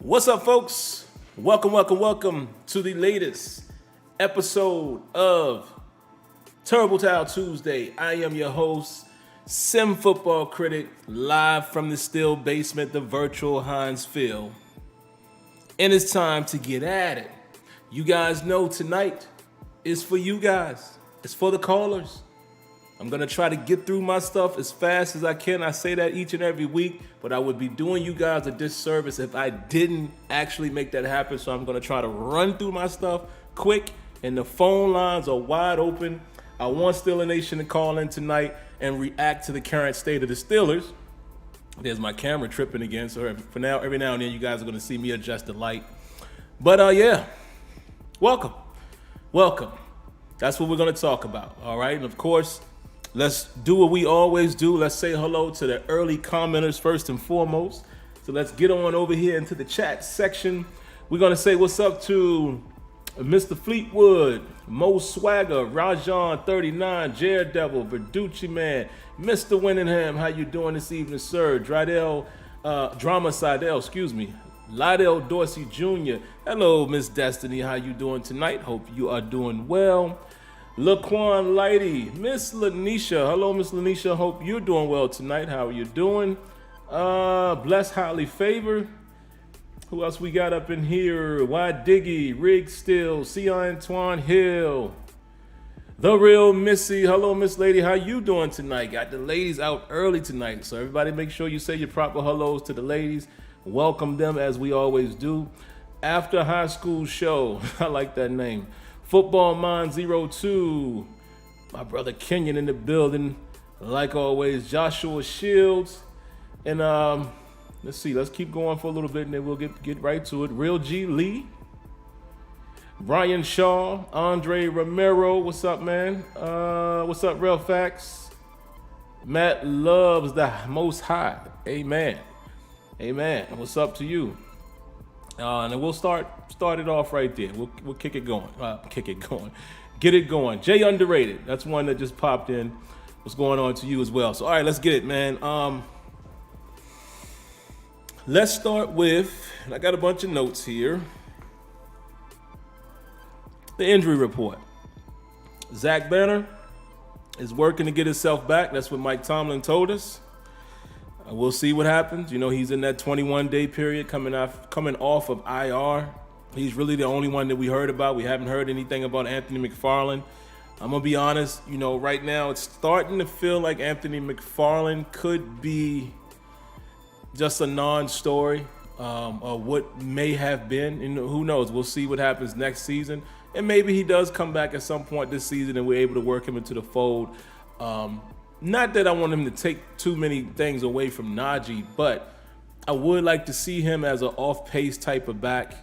What's up, folks? Welcome to the latest episode of Terrible Towel Tuesday. I am your host, SimFBallCritic, live from the steel basement, the virtual Heinz Field. And it's time to get at it. You guys know tonight is for you guys. It's for the callers. I'm going to try to get through my stuff as fast as I can. I say that each and every week, but I would be doing you guys a disservice if I didn't actually make that happen. So I'm going to try to run through my stuff quick, and the phone lines are wide open. I want SteelerNation to call in tonight and react to the current state of the Steelers. There's my camera tripping again, so for now, every now and then you guys are going to see me adjust the light. But yeah, welcome. That's what we're going to talk about, all right? And of course, let's do what we always do. Let's say hello to the early commenters first and foremost. So let's get on over here into the chat section. We're going to say what's up to Mr. Fleetwood, Mo Swagger, Rajon 39, Jared Devil, Verducci Man, Mr. Winningham. How you doing this evening, sir? Drama Seidel, excuse me. Lydell Dorsey Jr. Hello, Miss Destiny. How you doing tonight? Hope you are doing well. Laquan Lighty, Miss Lanisha. Hello, Miss Lanisha. Hope you're doing well tonight. How are you doing? Bless Highly Favor. Who else we got up in here? Y Diggy, Rig Still, C. Antoine Hill, The Real Missy. Hello, Miss Lady. How you doing tonight? Got the ladies out early tonight, so everybody make sure you say your proper hellos to the ladies. Welcome them as we always do. After High School Show. I like that name. Football Mind 02, my brother Kenyon in the building, like always, Joshua Shields, and let's keep going for a little bit and then we'll get right to it. Real G Lee, Brian Shaw, Andre Romero, what's up, man? What's up, Real Facts? Matt loves the Most High, amen. What's up to you? And then we'll start it off right there. We'll kick it going. Get it going. Jay Underrated. That's one that just popped in. What's going on to you as well? So all right, let's get it, man. Let's start with, and I got a bunch of notes here. The injury report. Zach Banner is working to get himself back. That's what Mike Tomlin told us. We'll see what happens. You know, he's in that 21-day period coming off of IR. He's really the only one that we heard about. We haven't heard anything about Anthony McFarland. I'm going to be honest, you know, right now it's starting to feel like Anthony McFarland could be just a non-story of what may have been. And who knows? We'll see what happens next season. And maybe he does come back at some point this season and we're able to work him into the fold. Not that I want him to take too many things away from Najee, but I would like to see him as an off-pace type of back,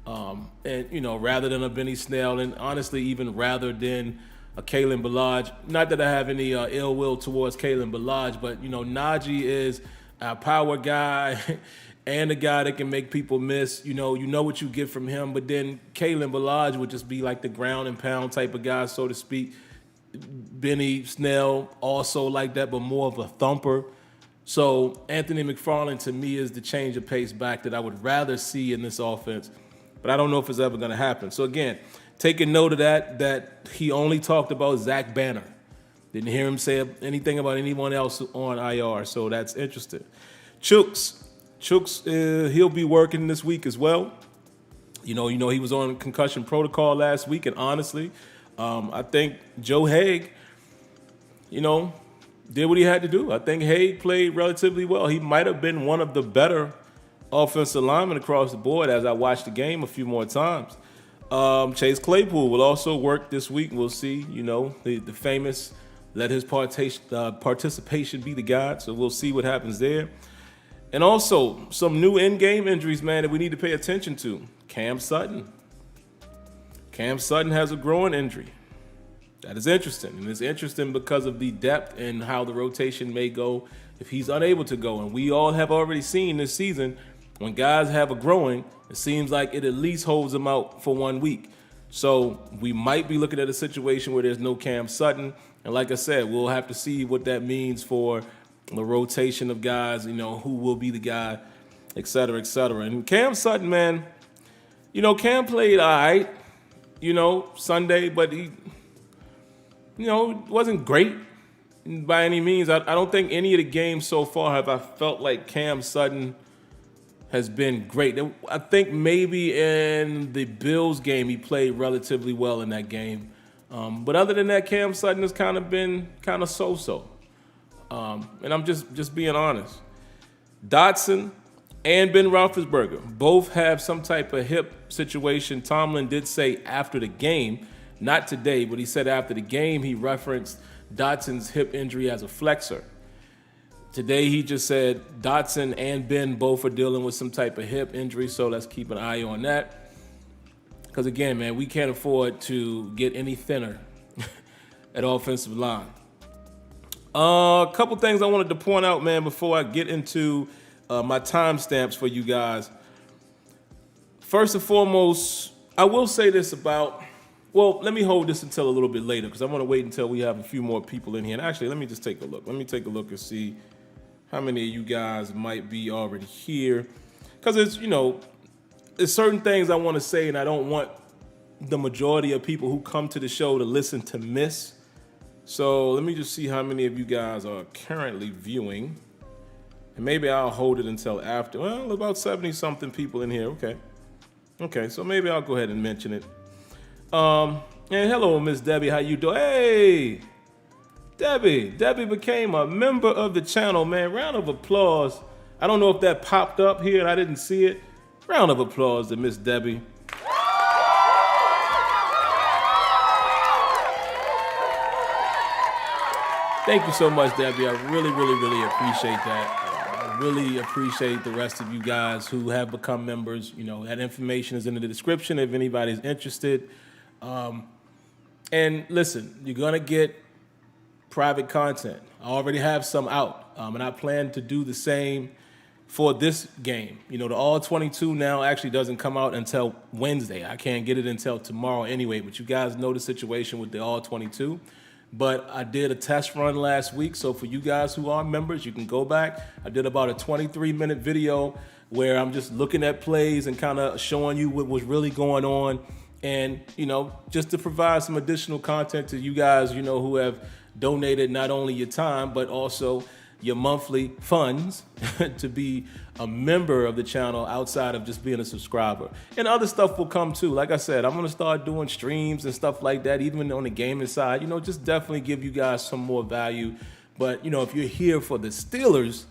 and you know, rather than a Benny Snell, and honestly, even rather than a Kalen Ballage. Not that I have any ill will towards Kalen Ballage, but you know, Najee is a power guy and a guy that can make people miss. You know what you get from him, but then Kalen Ballage would just be like the ground and pound type of guy, so to speak. Benny Snell also like that, but more of a thumper. So Anthony McFarland to me is the change of pace back that I would rather see in this offense, but I don't know if it's ever going to happen. So again, taking note of that he only talked about Zach Banner. Didn't hear him say anything about anyone else on IR, so that's interesting. Chooks, he'll be working this week as well. You know he was on concussion protocol last week, and honestly, I think Joe Haig, did what he had to do. I think Haig played relatively well. He might have been one of the better offensive linemen across the board as I watched the game a few more times. Chase Claypool will also work this week. We'll see, the famous let his participation be the God. So we'll see what happens there. And also some new in-game injuries, man, that we need to pay attention to. Cam Sutton has a growing injury. That is interesting. And it's interesting because of the depth and how the rotation may go if he's unable to go. And we all have already seen this season when guys have a growing, it seems like it at least holds them out for 1 week. So we might be looking at a situation where there's no Cam Sutton. And like I said, we'll have to see what that means for the rotation of guys, who will be the guy et cetera, et cetera. And Cam Sutton, man, Cam played all right, Sunday, but he, wasn't great by any means. I don't think any of the games so far have I felt like Cam Sutton has been great. I think maybe in the Bills game he played relatively well in that game. But other than that, Cam Sutton has kind of been kind of so-so. And I'm just being honest. Dotson and Ben Roethlisberger both have some type of hip situation. Tomlin did say after the game, not today, but he said after the game he referenced Dotson's hip injury as a flexor. Today he just said Dotson and Ben both are dealing with some type of hip injury, so let's keep an eye on that. Because again, man, we can't afford to get any thinner at offensive line. A couple things I wanted to point out, man, before I get into my timestamps for you guys. First and foremost, I will say this about, let me hold this until a little bit later because I want to wait until we have a few more people in here. And actually, let me just take a look. Let me take a look and see how many of you guys might be already here. Because it's, there's certain things I want to say and I don't want the majority of people who come to the show to listen to miss. So let me just see how many of you guys are currently viewing. And maybe I'll hold it until after. Well, about 70-something people in here. Okay, so maybe I'll go ahead and mention it. And hello, Miss Debbie. How you doing? Hey, Debbie became a member of the channel, man. Round of applause. I don't know if that popped up here and I didn't see it. Round of applause to Miss Debbie. Thank you so much, Debbie. I really, really, really appreciate that. I really appreciate the rest of you guys who have become members. That information is in the description if anybody's interested. And listen, you're going to get private content. I already have some out, and I plan to do the same for this game. The All 22 now actually doesn't come out until Wednesday. I can't get it until tomorrow anyway, but you guys know the situation with the All 22. But I did a test run last week, so for you guys who are members, you can go back. I did about a 23-minute video where I'm just looking at plays and kind of showing you what was really going on. And, just to provide some additional content to you guys, who have donated not only your time, but also your monthly funds to be a member of the channel outside of just being a subscriber. And other stuff will come too. Like I said, I'm going to start doing streams and stuff like that, even on the gaming side, just definitely give you guys some more value. But, if you're here for the Steelers,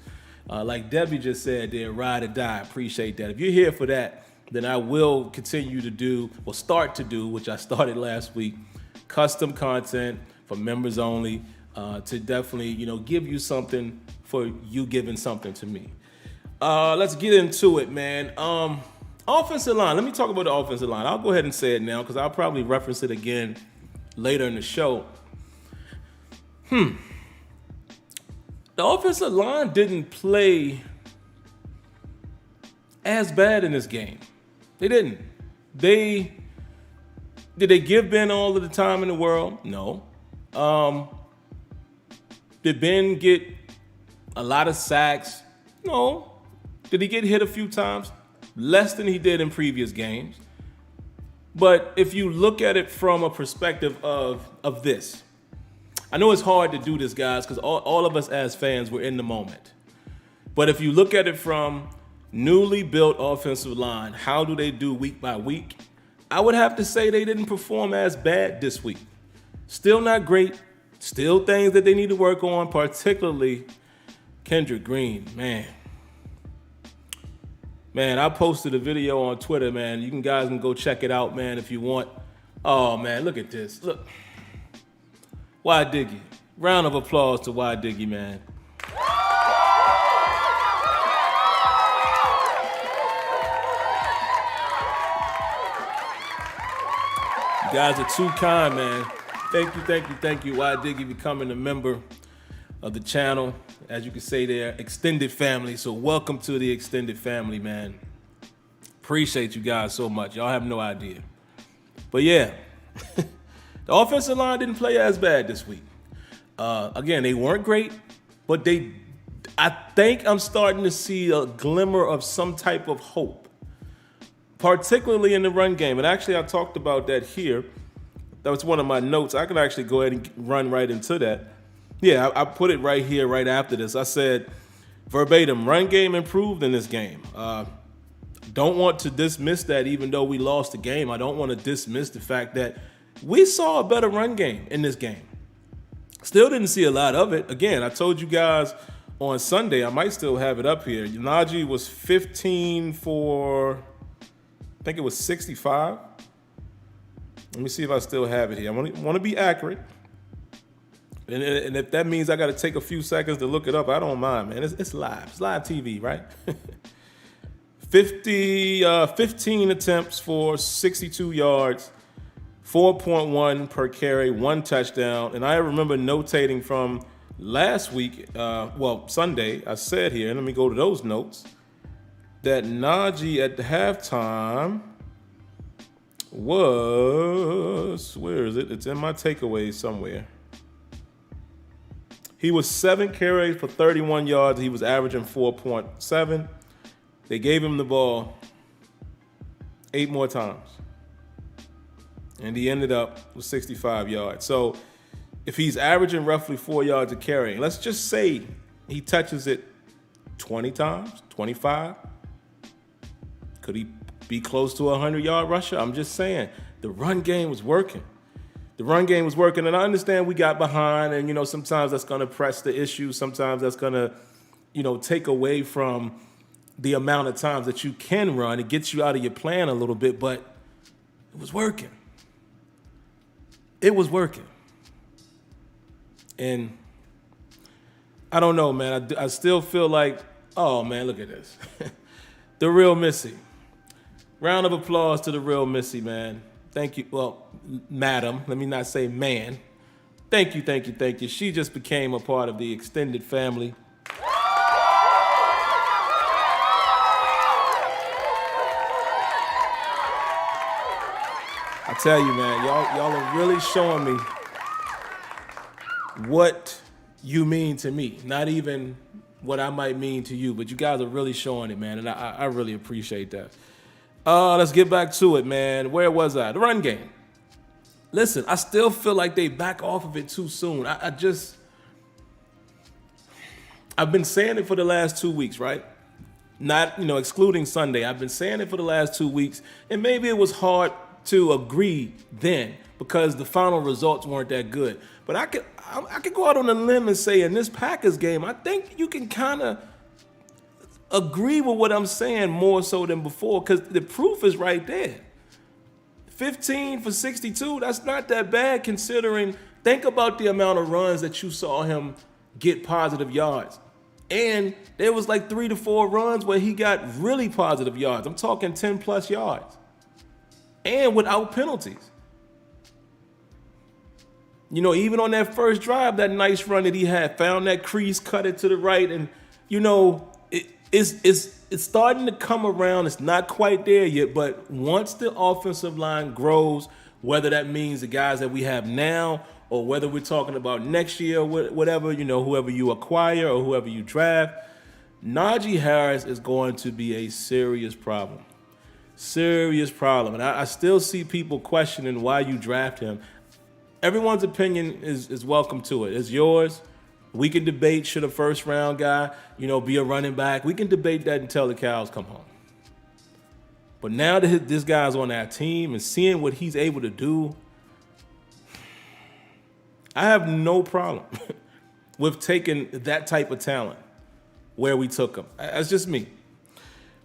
like Debbie just said there, ride or die, appreciate that. If you're here for that, then I will continue to do, or start to do, which I started last week, custom content for members only, to definitely, give you something for you giving something to me. Let's get into it, man. Offensive line. Let me talk about the offensive line. I'll go ahead and say it now because I'll probably reference it again later in the show. The offensive line didn't play as bad in this game. They didn't. Did they give Ben all of the time in the world? No. Did Ben get a lot of sacks? No. Did he get hit a few times? Less than he did in previous games. But if you look at it from a perspective of this, I know it's hard to do this, guys, because all of us as fans, we're in the moment. But if you look at it from newly built offensive line, how do they do week by week? I would have to say they didn't perform as bad this week. Still not great. Still things that they need to work on, particularly Kendrick Green, man. Man, I posted a video on Twitter, man. You guys can go check it out, man, if you want. Oh, man, look at this. Look. Why Diggy? Round of applause to Why Diggy, man. You guys are too kind, man. Thank you, Why Diggy, becoming a member of the channel. As you can say there, extended family. So welcome to the extended family, man. Appreciate you guys so much. Y'all have no idea. But yeah, the offensive line didn't play as bad this week. Again, they weren't great, but I think I'm starting to see a glimmer of some type of hope, particularly in the run game. And actually, I talked about that here. That was one of my notes. I can actually go ahead and run right into that. Yeah, I put it right here, right after this. I said, verbatim, run game improved in this game. Don't want to dismiss that even though we lost the game. I don't want to dismiss the fact that we saw a better run game in this game. Still didn't see a lot of it. Again, I told you guys on Sunday, I might still have it up here. Najee was 15 for, I think it was 65. Let me see if I still have it here. I want to be accurate. And if that means I got to take a few seconds to look it up, I don't mind, man. It's live. It's live TV, right? 15 attempts for 62 yards, 4.1 per carry, 1 touchdown. And I remember notating from last week, Sunday, I said here, and let me go to those notes, that Najee at the halftime was, where is it? It's in my takeaways somewhere. He was 7 carries for 31 yards. He was averaging 4.7. They gave him the ball 8 more times. And he ended up with 65 yards. So if he's averaging roughly 4 yards a carry, let's just say he touches it 20 times, 25. Could he be close to a 100-yard rusher? I'm just saying, the run game was working. The run game was working, and I understand we got behind, and, sometimes that's going to press the issue. Sometimes that's going to, take away from the amount of times that you can run. It gets you out of your plan a little bit, but it was working. It was working. And I don't know, man. I still feel like, oh, man, look at this. The real Missy. Round of applause to the real Missy, man. Thank you. Well, madam, let me not say man. Thank you. She just became a part of the extended family. I tell you, man, y'all are really showing me what you mean to me. Not even what I might mean to you, but you guys are really showing it, man, and I really appreciate that. Let's get back to it, man. Where was I? The run game. Listen, I still feel like they back off of it too soon. I've been saying it for the last 2 weeks, right? Not, excluding Sunday. I've been saying it for the last 2 weeks, and maybe it was hard to agree then because the final results weren't that good. But I could go out on a limb and say in this Packers game, I think you can kind of agree with what I'm saying more so than before because the proof is right there. 15 for 62, that's not that bad considering, think about the amount of runs that you saw him get positive yards. And there was like 3 to 4 runs where he got really positive yards. I'm talking 10 plus yards. And without penalties. Even on that first drive, that nice run that he had, found that crease, cut it to the right, and it's starting to come around. It's not quite there yet, but once the offensive line grows, whether that means the guys that we have now or whether we're talking about next year or whatever, whoever you acquire or whoever you draft, Najee Harris is going to be a serious problem. Serious problem. And I still see people questioning why you draft him. Everyone's opinion is welcome to it. It's yours. We can debate, should a first-round guy, be a running back. We can debate that until the cows come home. But now that this guy's on our team and seeing what he's able to do, I have no problem with taking that type of talent where we took him. That's just me.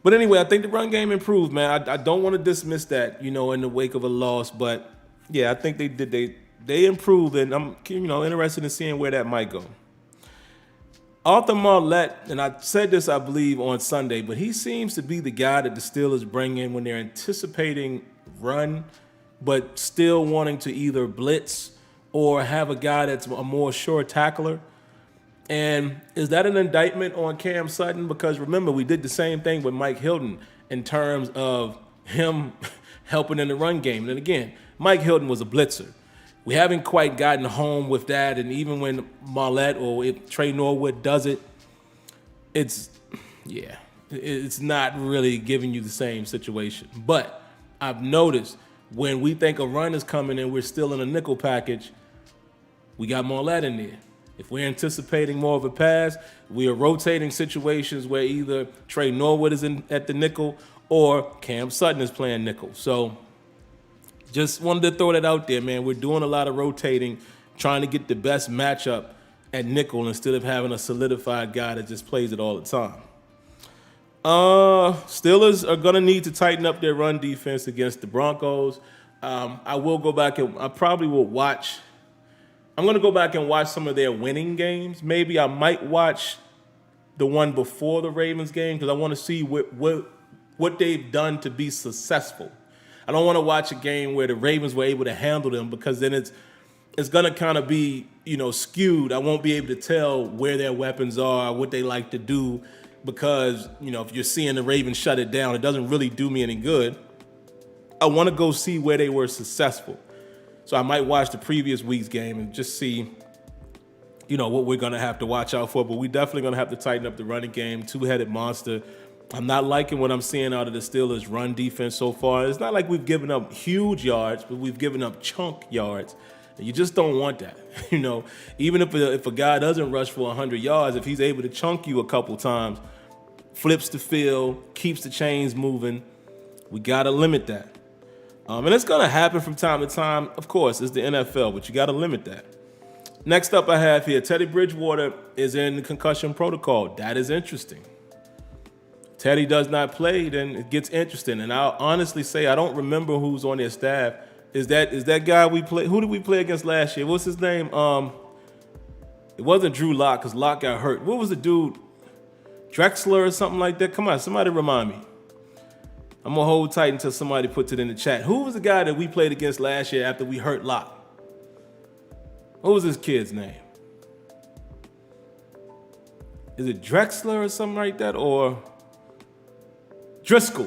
But anyway, I think the run game improved, man. I don't want to dismiss that, in the wake of a loss. But, yeah, I think they did. They improved, and I'm, interested in seeing where that might go. Arthur Marlette, and I said this, I believe, on Sunday, but he seems to be the guy that the Steelers bring in when they're anticipating run, but still wanting to either blitz or have a guy that's a more sure tackler. And is that an indictment on Cam Sutton? Because remember, we did the same thing with Mike Hilton in terms of him helping in the run game. And again, Mike Hilton was a blitzer. We haven't quite gotten home with that, and even when Marlette or if Trey Norwood does it, it's it's not really giving you the same situation. But I've noticed when we think a run is coming and we're still in a nickel package, we got more of that in there. If we're anticipating more of a pass, we are rotating situations where either Trey Norwood is at the nickel or Cam Sutton is playing nickel. So just wanted to throw that out there, man. We're doing a lot of rotating, trying to get the best matchup at nickel instead of having a solidified guy that just plays it all the time. Steelers are going to need to tighten up their run defense against the Broncos. I will go back and I probably will watch. I'm going to go back and watch some of their winning games. Maybe I might watch the one before the Ravens game because I want to see what they've done to be successful. I don't want to watch a game where the Ravens were able to handle them because then it's going to kind of be, skewed. I won't be able to tell where their weapons are, what they like to do because, if you're seeing the Ravens shut it down, it doesn't really do me any good. I want to go see where they were successful. So I might watch the previous week's game and just see, what we're going to have to watch out for. But we're definitely going to have to tighten up the running game. Two-headed monster. I'm not liking what I'm seeing out of the Steelers' run defense so far. It's not like we've given up huge yards, but we've given up chunk yards. And you just don't want that. Even if a guy doesn't rush for 100 yards, if he's able to chunk you a couple times, flips the field, keeps the chains moving, we got to limit that. And it's going to happen from time to time. Of course, it's the NFL, but you got to limit that. Next up I have here, Teddy Bridgewater is in the concussion protocol. That is interesting. Teddy does not play, then it gets interesting. And I'll honestly say I don't remember who's on their staff. Is that guy we play? Who did we play against last year? What's his name? It wasn't Drew Lock because Lock got hurt. What was the dude? Drexler or something like that? Come on, somebody remind me. I'm going to hold tight until somebody puts it in the chat. Who was the guy that we played against last year after we hurt Lock? What was this kid's name? Is it Drexler or something like that? Or Driscoll.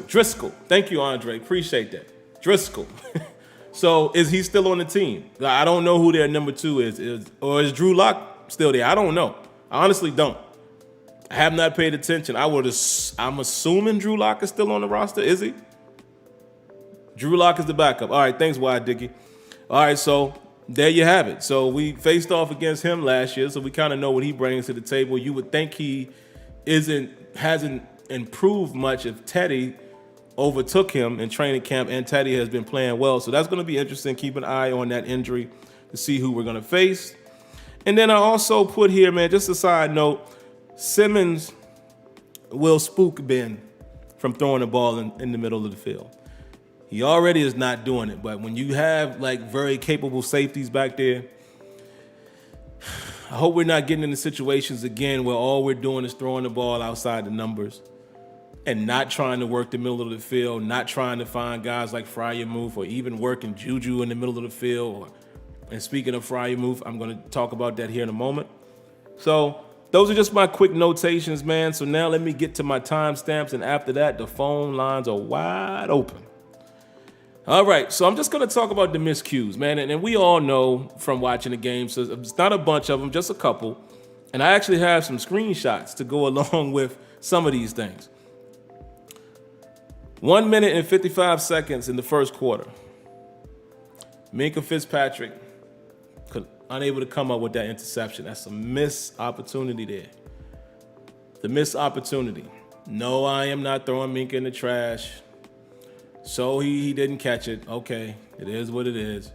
Thank you, Andre. Appreciate that. Driscoll. So is he still on the team? I don't know who their number 2 is. Or is Drew Lock still there? I don't know. I honestly don't. I have not paid attention. I'm assuming Drew Lock is still on the roster. Is he? Drew Lock is the backup. All right, thanks, Wide Dicky. All right, so there you have it. So we faced off against him last year, so we kind of know what he brings to the table. You would think he hasn't improved much if Teddy overtook him in training camp, and Teddy has been playing well. So that's going to be interesting. Keep an eye on that injury to see who we're going to face. And then I also put here, man, just a side note, Simmons will spook Ben from throwing the ball in the middle of the field. He already is not doing it, but when you have very capable safeties back there, I hope we're not getting into situations again where all we're doing is throwing the ball outside the numbers and not trying to work the middle of the field, not trying to find guys like Freiermuth or even working Juju in the middle of the field. And speaking of Freiermuth, I'm going to talk about that here in a moment. So those are just my quick notations, man. So now let me get to my timestamps, and after that, the phone lines are wide open. All right, so I'm just going to talk about the miscues, man. And we all know from watching the game, so it's not a bunch of them, just a couple. And I actually have some screenshots to go along with some of these things. 1 minute and 55 seconds in the first quarter. Minkah Fitzpatrick unable to come up with that interception. That's a missed opportunity there. The missed opportunity. No, I am not throwing Minkah in the trash. So he didn't catch it. Okay, it is what it is.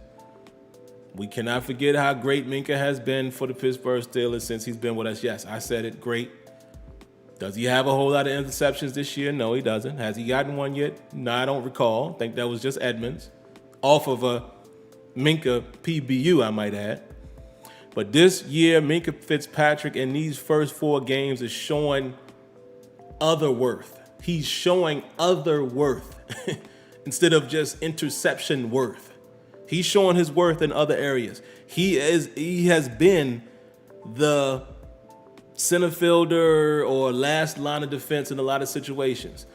We cannot forget how great Minkah has been for the Pittsburgh Steelers since he's been with us. Yes, I said it, great. Does he have a whole lot of interceptions this year? No, he doesn't. Has he gotten one yet? No, I don't recall. I think that was just Edmonds. Off of a Minkah PBU, I might add. But this year, Minkah Fitzpatrick in these first 4 games is showing other worth. He's showing other worth instead of just interception worth. He's showing his worth in other areas. He has been the center fielder or last line of defense in a lot of situations.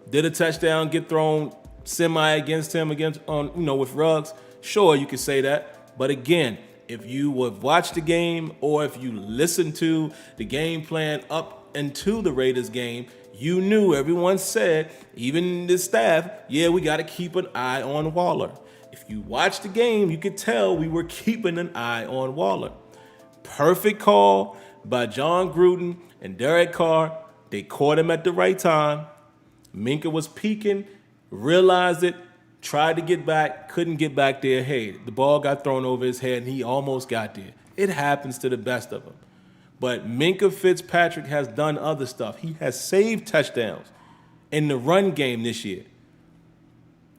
Did a touchdown get thrown semi against him with Ruggs? Sure, you could say that. But again, if you would watch the game or if you listen to the game plan up into the Raiders game, you knew, everyone said, even the staff, yeah, we got to keep an eye on Waller. If you watch the game, you could tell we were keeping an eye on Waller. Perfect call by John Gruden and Derek Carr. They caught him at the right time. Minkah was peeking, realized it, tried to get back, couldn't get back there. Hey, the ball got thrown over his head, and he almost got there. It happens to the best of them. But Minkah Fitzpatrick has done other stuff. He has saved touchdowns in the run game this year.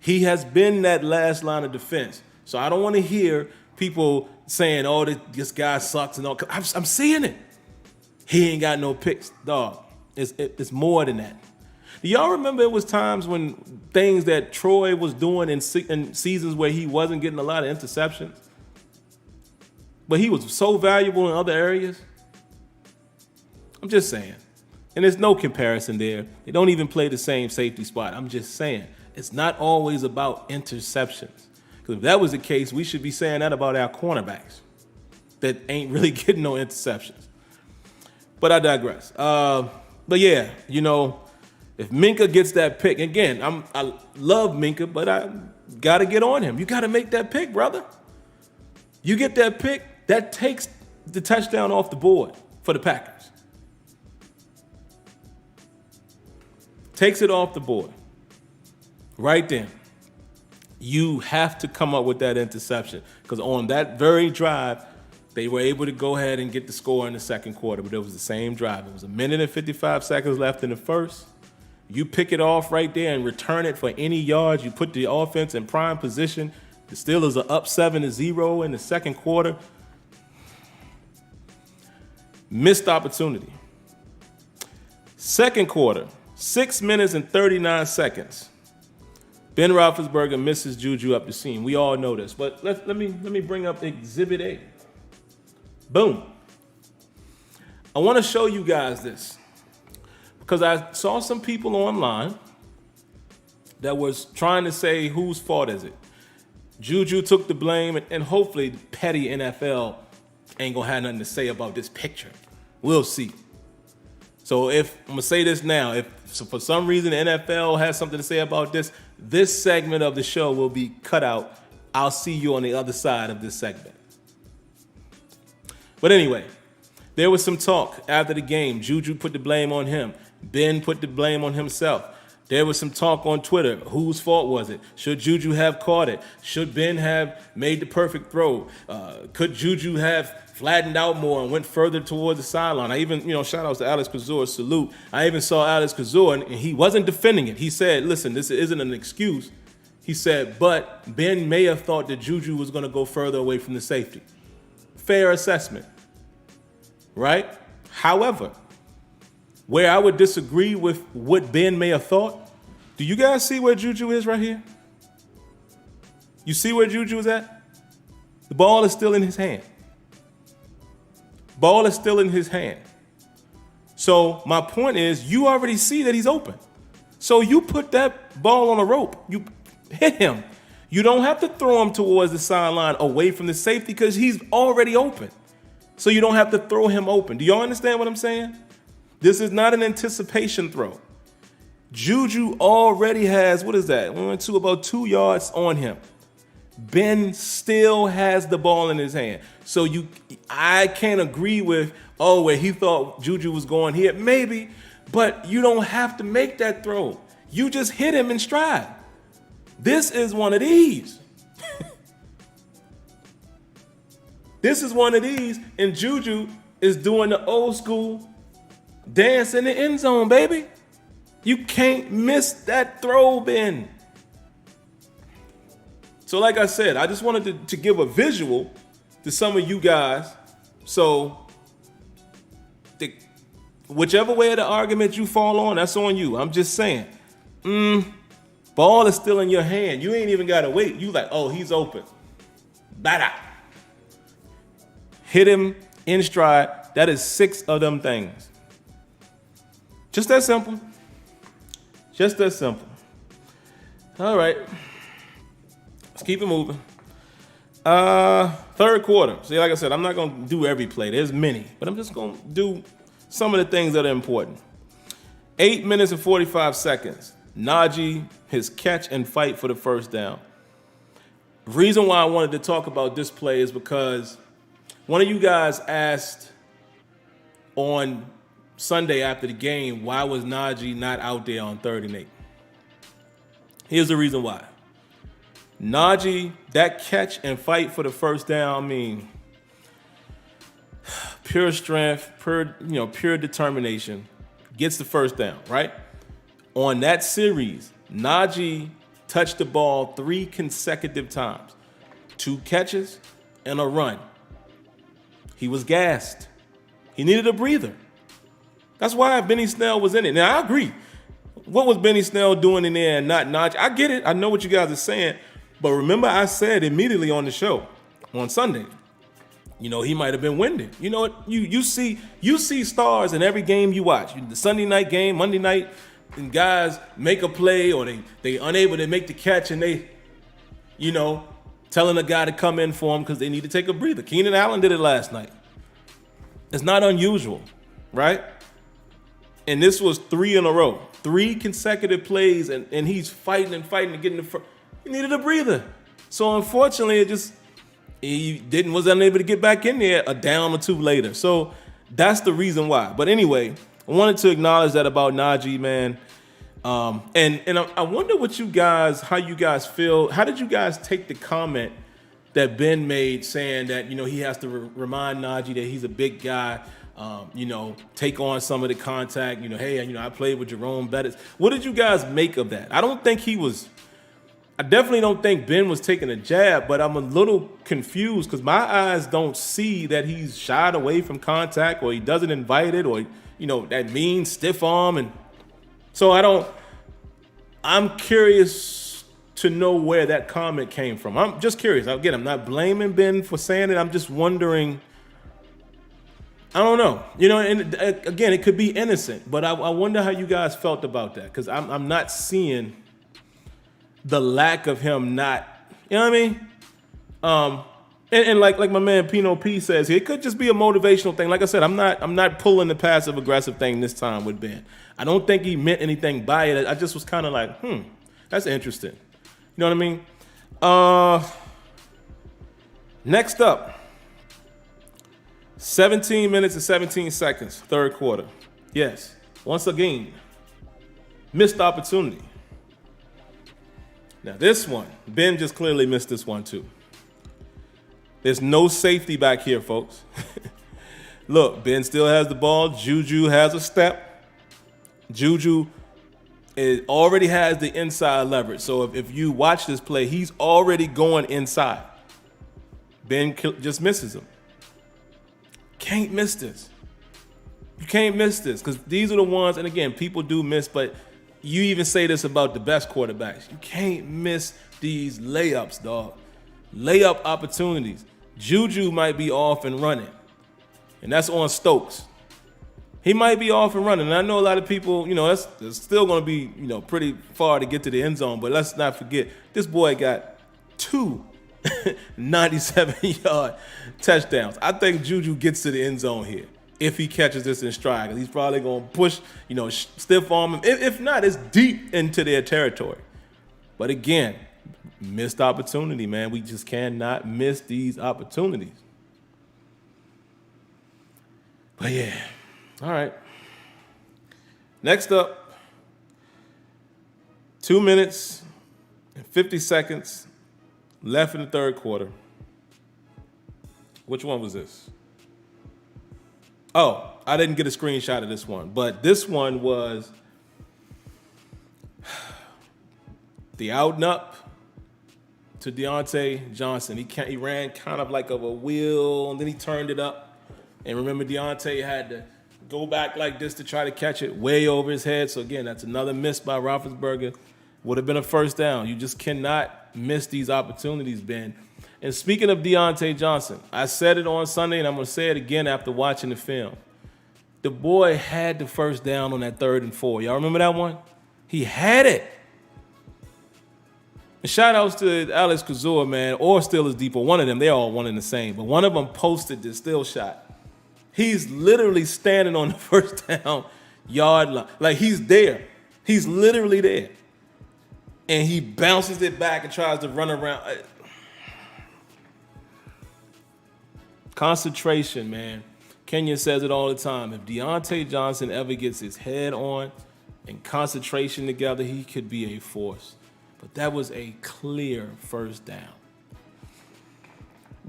He has been that last line of defense. So I don't want to hear people saying, oh, this guy sucks and all. I'm seeing it. He ain't got no picks. Dog, it's more than that. Do y'all remember it was times when things that Troy was doing in seasons where he wasn't getting a lot of interceptions? But he was so valuable in other areas? I'm just saying. And there's no comparison there. They don't even play the same safety spot. I'm just saying. It's not always about interceptions. Because if that was the case, we should be saying that about our cornerbacks that ain't really getting no interceptions. But I digress. But yeah, if Minkah gets that pick, again, I love Minkah, but I got to get on him. You got to make that pick, brother. You get that pick, that takes the touchdown off the board for the Packers. Takes it off the board. Right then. You have to come up with that interception because on that very drive, they were able to go ahead and get the score in the second quarter, but it was the same drive. It was 1 minute and 55 seconds left in the first. You pick it off right there and return it for any yards. You put the offense in prime position. The Steelers are up 7-0 in the second quarter. Missed opportunity. Second quarter. 6 minutes and 39 seconds. Ben Roethlisberger misses Juju up the seam. We all know this, but let me bring up Exhibit A. Boom. I want to show you guys this because I saw some people online that was trying to say whose fault is it. Juju took the blame, and hopefully petty NFL ain't gonna have nothing to say about this picture. We'll see. So I'm gonna say this now, if for some reason the NFL has something to say about this segment of the show will be cut out. I'll see you on the other side of this segment. But anyway, there was some talk after the game. Juju put the blame on him. Ben put the blame on himself. There was some talk on Twitter. Whose fault was it? Should Juju have caught it? Should Ben have made the perfect throw? Could Juju have flattened out more and went further towards the sideline? I even, shout outs to Alex Kazor, salute. I even saw Alex Kazor, and he wasn't defending it. He said, listen, this isn't an excuse. He said, but Ben may have thought that Juju was going to go further away from the safety. Fair assessment, right? However, where I would disagree with what Ben may have thought, do you guys see where Juju is right here? You see where Juju is at? The ball is still in his hand. Ball is still in his hand. So my point is, you already see that he's open. So you put that ball on a rope. You hit him. You don't have to throw him towards the sideline away from the safety because he's already open. So you don't have to throw him open. Do y'all understand what I'm saying? This is not an anticipation throw. Juju already has, about 2 yards on him. Ben still has the ball in his hand. So I can't agree with, where he thought Juju was going here. Maybe, but you don't have to make that throw. You just hit him in stride. This is one of these. This is one of these, and Juju is doing the old school dance in the end zone, baby. You can't miss that throw, Ben. So like I said, I just wanted to give a visual to some of you guys. So whichever way of the argument you fall on, that's on you. I'm just saying. Ball is still in your hand. You ain't even got to wait. You like, he's open. Bada. Hit him in stride. That is 6 of them things. Just that simple. Just that simple. All right. Let's keep it moving. Third quarter. See, like I said, I'm not going to do every play. There's many. But I'm just going to do some of the things that are important. 8 minutes and 45 seconds. Najee, his catch and fight for the first down. Reason why I wanted to talk about this play is because one of you guys asked on Sunday after the game, why was Najee not out there on 3rd and 8? Here's the reason why. Najee, that catch and fight for the first down, I mean, pure strength, pure determination, gets the first down, right? On that series, Najee touched the ball 3 consecutive times, 2 catches and a run. He was gassed. He needed a breather. That's why Benny Snell was in it. Now, I agree. What was Benny Snell doing in there and not Najee? I get it. I know what you guys are saying. But remember, I said immediately on the show on Sunday, he might have been winded. You know what? You see stars in every game you watch. The Sunday night game, Monday night, and guys make a play or they unable to make the catch and they, telling a guy to come in for them because they need to take a breather. Keenan Allen did it last night. It's not unusual, right? And this was 3 in a row, 3 consecutive plays, and he's fighting and to get in the first. He needed a breather. So unfortunately, he was unable to get back in there a down or 2 later. So that's the reason why. But anyway, I wanted to acknowledge that about Najee, man. And I wonder how you guys feel. How did you guys take the comment that Ben made saying that, he has to remind Najee that he's a big guy, take on some of the contact, hey, I played with Jerome Bettis. What did you guys make of that? I definitely don't think Ben was taking a jab, but I'm a little confused because my eyes don't see that he's shied away from contact or he doesn't invite it or, that mean stiff arm. And so I'm curious to know where that comment came from. I'm just curious. Again, I'm not blaming Ben for saying it. I'm just wondering. I don't know. And again, it could be innocent, but I wonder how you guys felt about that because I'm not seeing the lack of him not, you know what I mean? And like my man Pino P says, it could just be a motivational thing. Like I said, I'm not pulling the passive aggressive thing this time with Ben. I don't think he meant anything by it. I just was kind of like, that's interesting. You know what I mean? Next up, 17 minutes and 17 seconds, 3rd quarter. Yes, once again, missed opportunity. Now this one, Ben just clearly missed this one too. There's no safety back here, folks. Look, Ben still has the ball. Juju has a step. Juju already has the inside leverage. So if you watch this play, he's already going inside. Ben just misses him. Can't miss this. You can't miss this because these are the ones, and again, people do miss, but you even say this about the best quarterbacks. You can't miss these layups, dog. Layup opportunities. Juju might be off and running, and that's on Stokes. He might be off and running, and I know a lot of people, that's still going to be, pretty far to get to the end zone, but let's not forget, this boy got 2 97-yard touchdowns. I think Juju gets to the end zone here if he catches this in stride. He's probably going to push, stiff arm him. If not, it's deep into their territory. But again, missed opportunity, man. We just cannot miss these opportunities. But yeah, all right. Next up, 2 minutes and 50 seconds left in the 3rd quarter. Which one was this? Oh, I didn't get a screenshot of this one, but this one was the out and up to Deontay Johnson. He ran kind of like of a wheel, and then he turned it up. And remember, Deontay had to go back like this to try to catch it way over his head. So again, that's another miss by Roethlisberger. Would have been a first down. You just cannot miss these opportunities, Ben. And speaking of Deontay Johnson, I said it on Sunday, and I'm going to say it again after watching the film. The boy had the first down on that 3rd and 4. Y'all remember that one? He had it. And shout outs to Alex Kazor, man, or Steelers Depot. One of them, they're all one and the same. But one of them posted this still shot. He's literally standing on the first down yard line. Like, he's there. He's literally there. And he bounces it back and tries to run around. Concentration, man. Kenyon says it all the time. If Deontay Johnson ever gets his head on and concentration together, he could be a force. But that was a clear first down.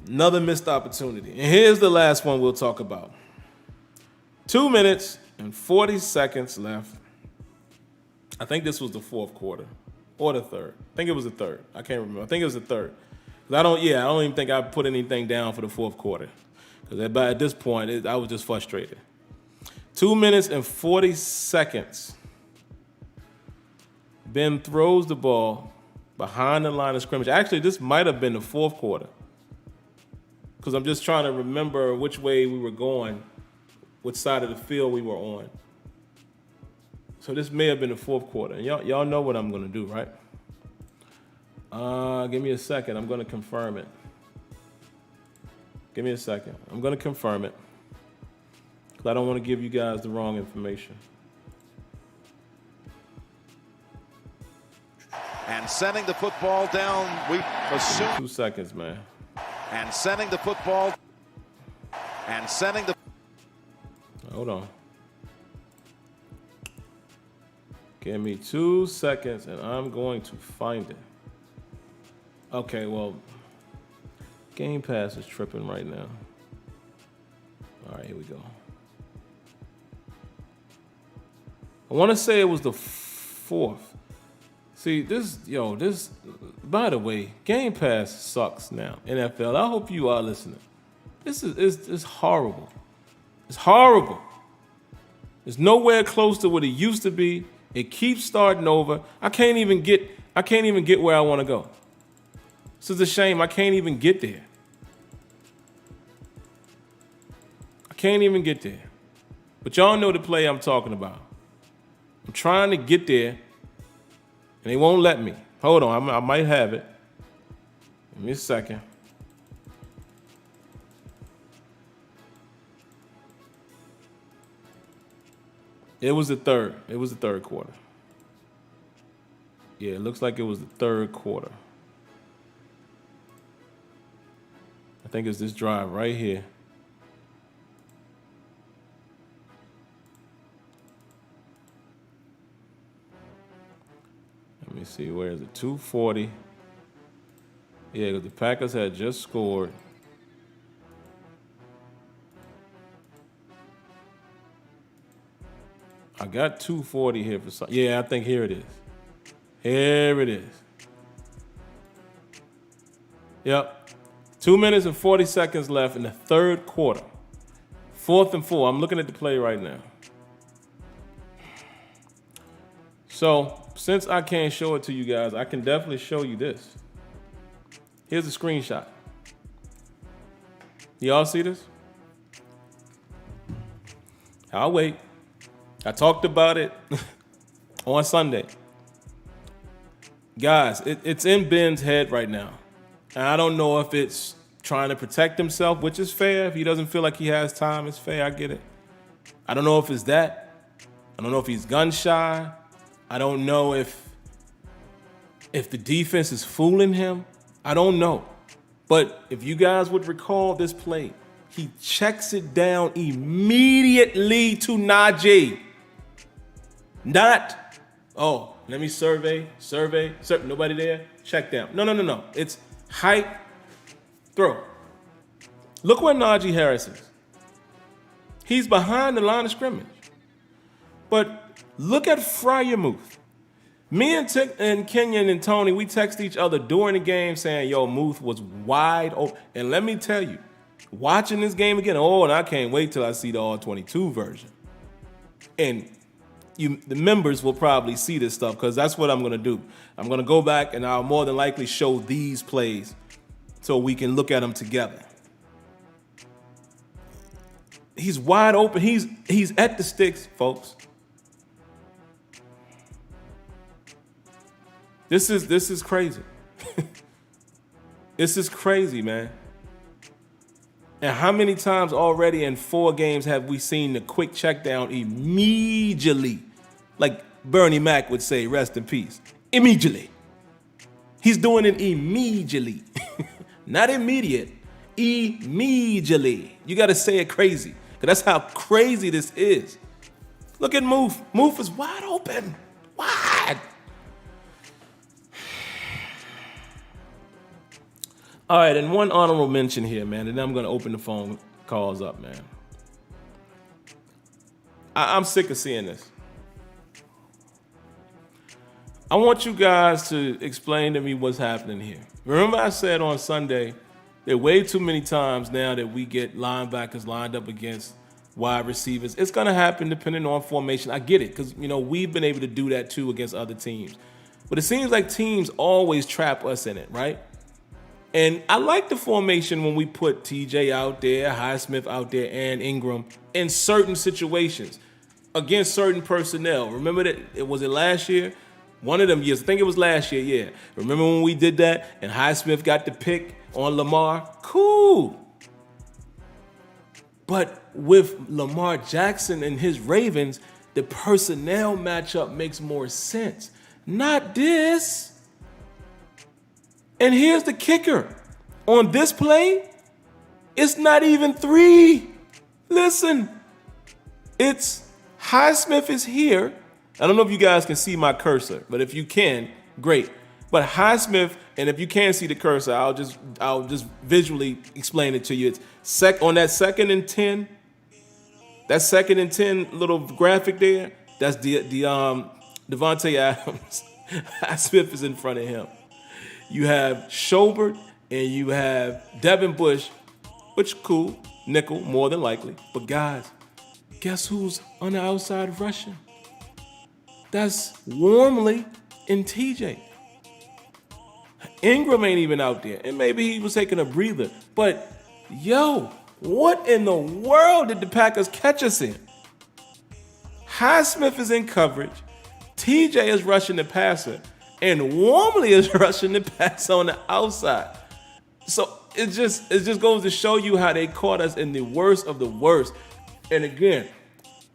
Another missed opportunity. And here's the last one we'll talk about. 2 minutes and 40 seconds left. I think this was the fourth quarter or the third. I think it was the third. I can't remember. I think it was the third. I don't even think I put anything down for the fourth quarter. Because at this point, I was just frustrated. 2 minutes and 40 seconds. Ben throws the ball behind the line of scrimmage. Actually, this might have been the fourth quarter. Because I'm just trying to remember which way we were going, which side of the field we were on. So this may have been the fourth quarter. And y'all know what I'm going to do, right? Give me a second. I'm going to confirm it. Give me a second. I'm going to confirm it. Because I don't want to give you guys the wrong information. And sending the football down, we assume. 2 seconds, man. And sending the football. And sending the. Hold on. Give me 2 seconds and I'm going to find it. Okay, well, Game Pass is tripping right now. All right, here we go. I want to say it was the fourth. See, by the way, Game Pass sucks now, NFL. I hope you are listening. This is horrible. It's horrible. It's nowhere close to what it used to be. It keeps starting over. I can't even get where I want to go. This is a shame. I can't even get there. I can't even get there. But y'all know the play I'm talking about. I'm trying to get there, and they won't let me. Hold on, I might have it. Give me a second. It was the third. It was the third quarter. Yeah, it looks like it was the third quarter. I think it's this drive right here. Let me see, where is it? 2:40. Yeah, because the Packers had just scored. I got 2:40 here for some. Yeah, I think here it is. Here it is. Yep. 2 minutes and 40 seconds left in the third quarter. 4th and 4. I'm looking at the play right now. So, since I can't show it to you guys, I can definitely show you this. Here's a screenshot. Y'all see this? I'll wait. I talked about it on Sunday. Guys, it's in Ben's head right now. And I don't know if it's trying to protect himself, which is fair. If he doesn't feel like he has time, it's fair. I get it. I don't know if it's that. I don't know if he's gun shy. I don't know if the defense is fooling him. I don't know. But if you guys would recall this play, he checks it down immediately to Najee. Not, oh, let me survey. Nobody there? Check down. No. It's height, throw. Look where Najee Harris is. He's behind the line of scrimmage. But look at Freiermuth. Me and Kenyon and Tony, we text each other during the game saying, yo, Muth was wide open. And let me tell you, watching this game again, and I can't wait till I see the all-22 version. And the members will probably see this stuff because that's what I'm going to do. I'm going to go back and I'll more than likely show these plays so we can look at them together. He's wide open. He's at the sticks, folks. This is crazy. This is crazy, man. And how many times already in 4 games have we seen the quick check down immediately? Like Bernie Mac would say, rest in peace. Immediately. He's doing it immediately. Not immediate. Immediately. You got to say it crazy. Because that's how crazy this is. Look at Moof. Moof is wide open. Wide. All right, and one honorable mention here, man, and then I'm going to open the phone calls up, man. I'm sick of seeing this. I want you guys to explain to me what's happening here. Remember I said on Sunday, there are way too many times now that we get linebackers lined up against wide receivers. It's going to happen depending on formation. I get it, because, we've been able to do that too against other teams. But it seems like teams always trap us in it, right? And I like the formation when we put TJ out there, Highsmith out there, and Ingram in certain situations against certain personnel. Remember that was it last year? One of them years, I think it was last year, yeah. Remember when we did that and Highsmith got the pick on Lamar? Cool. But with Lamar Jackson and his Ravens, the personnel matchup makes more sense. Not this. And here's the kicker. On this play, it's not even 3. Listen, it's Highsmith is here. I don't know if you guys can see my cursor, but if you can, great. But Highsmith, and if you can't see the cursor, I'll just visually explain it to you. It's on that 2nd and 10. That 2nd and 10 little graphic there, that's the Devontae Adams. Highsmith is in front of him. You have Schobert and you have Devin Bush, which cool, nickel, more than likely. But guys, guess who's on the outside rushing? That's Wormley and TJ. Ingram ain't even out there. And maybe he was taking a breather. But, yo, what in the world did the Packers catch us in? Highsmith is in coverage. TJ is rushing the passer. And Wormley is rushing the pass on the outside. So it just goes to show you how they caught us in the worst of the worst. And again,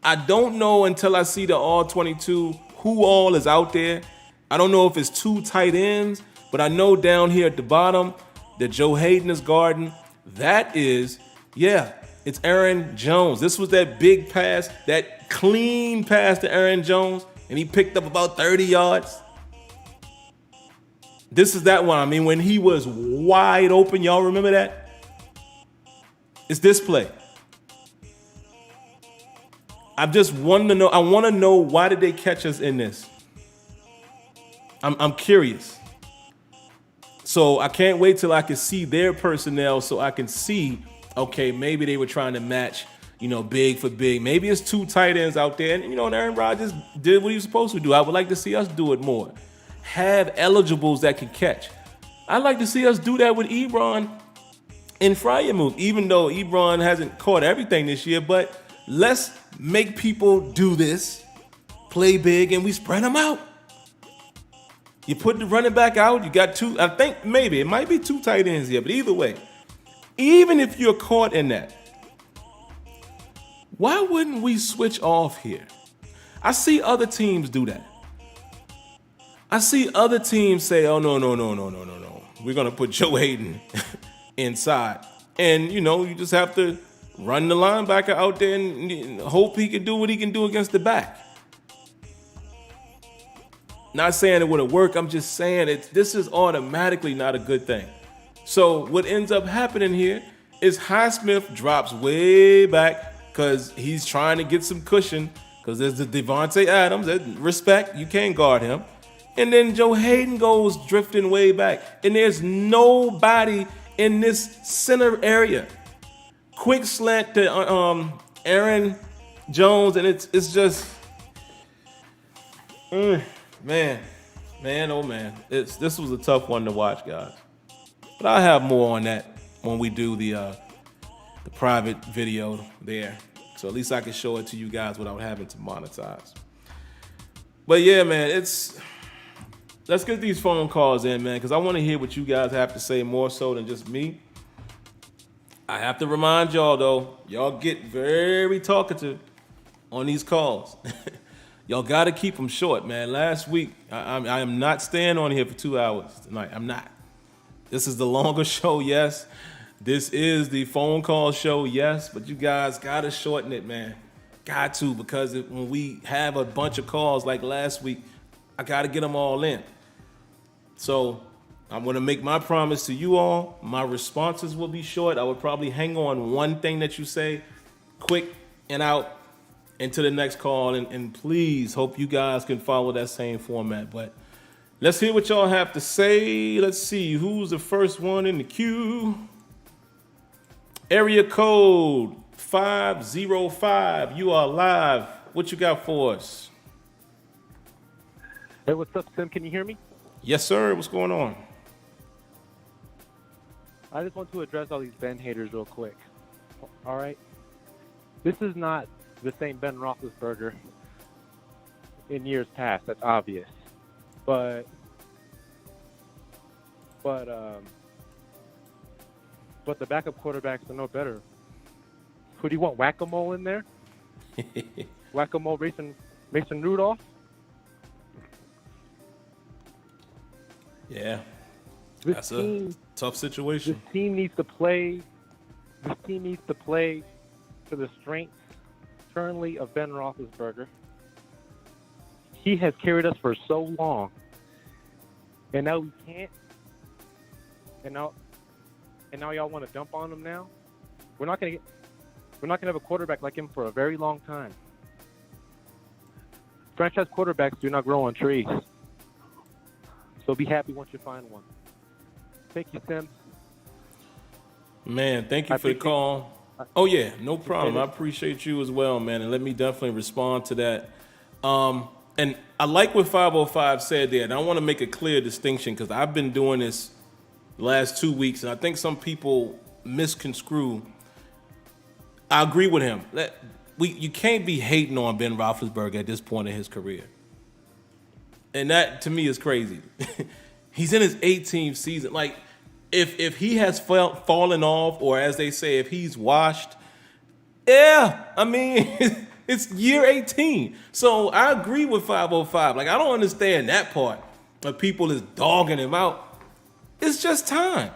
I don't know until I see the all 22 who all is out there. I don't know if it's 2 tight ends, but I know down here at the bottom that Joe Hayden is guarding. That is, it's Aaron Jones. This was that big pass, that clean pass to Aaron Jones, and he picked up about 30 yards. This is that one. I mean, when he was wide open, y'all remember that? It's this play. I just want to know. I want to know, why did they catch us in this? I'm curious. So I can't wait till I can see their personnel so I can see, okay, maybe they were trying to match, big for big. Maybe it's 2 tight ends out there. And, Aaron Rodgers did what he was supposed to do. I would like to see us do it more. Have eligibles that can catch. I'd like to see us do that with Ebron and Freiermuth, even though Ebron hasn't caught everything this year. But let's make people do this, play big, and we spread them out. You put the running back out, you got 2, I think maybe it might be 2 tight ends here, but either way, even if you're caught in that, why wouldn't we switch off here? I see other teams do that. I see other teams say, oh, no. We're going to put Joe Hayden inside. And, you just have to run the linebacker out there and hope he can do what he can do against the back. Not saying it wouldn't work. I'm just saying this is automatically not a good thing. So what ends up happening here is Highsmith drops way back because he's trying to get some cushion because there's the Devontae Adams. Respect, you can't guard him. And then Joe Hayden goes drifting way back. And there's nobody in this center area. Quick slant to Aaron Jones, and it's just, man, oh man. This was a tough one to watch, guys. But I'll have more on that when we do the private video there. So at least I can show it to you guys without having to monetize. But yeah, man, let's get these phone calls in, man, because I want to hear what you guys have to say more so than just me. I have to remind y'all, though, y'all get very talkative on these calls. Y'all got to keep them short, man. Last week, I am not staying on here for 2 hours tonight. I'm not. This is the longer show, yes. This is the phone call show, yes. But you guys got to shorten it, man. Got to, because when we have a bunch of calls like last week, I got to get them all in. So I'm going to make my promise to you all. My responses will be short. I would probably hang on one thing that you say, quick and out, into the next call. And please, hope you guys can follow that same format. But let's hear what y'all have to say. Let's see who's the first one in the queue. Area code 505. You are live. What you got for us? Hey, what's up, Sim? Can you hear me? Yes, sir. What's going on? I just want to address all these Ben haters real quick. All right? This is not the same Ben Roethlisberger in years past. That's obvious. But the backup quarterbacks are no better. Who do you want, Whack-A-Mole in there? Whack-A-Mole Mason Rudolph? Yeah. That's a tough situation. This team needs to play to the strengths currently of Ben Roethlisberger. He has carried us for so long, and now we can't. And now y'all want to dump on him now? We're not gonna have a quarterback like him for a very long time. Franchise quarterbacks do not grow on trees. So be happy once you find one. Thank you, Tim. Man, thank you for the call. Oh, yeah, no problem. I appreciate you as well, man. And let me definitely respond to that. And I like what 505 said there. And I want to make a clear distinction because I've been doing this the last 2 weeks, and I think some people misconstrue. I agree with him. You can't be hating on Ben Roethlisberger at this point in his career. And that, to me, is crazy. He's in his 18th season. Like, if he has fallen off, or as they say, if he's washed, yeah, I mean, it's year 18. So I agree with 505. Like, I don't understand that part of people is dogging him out. It's just time.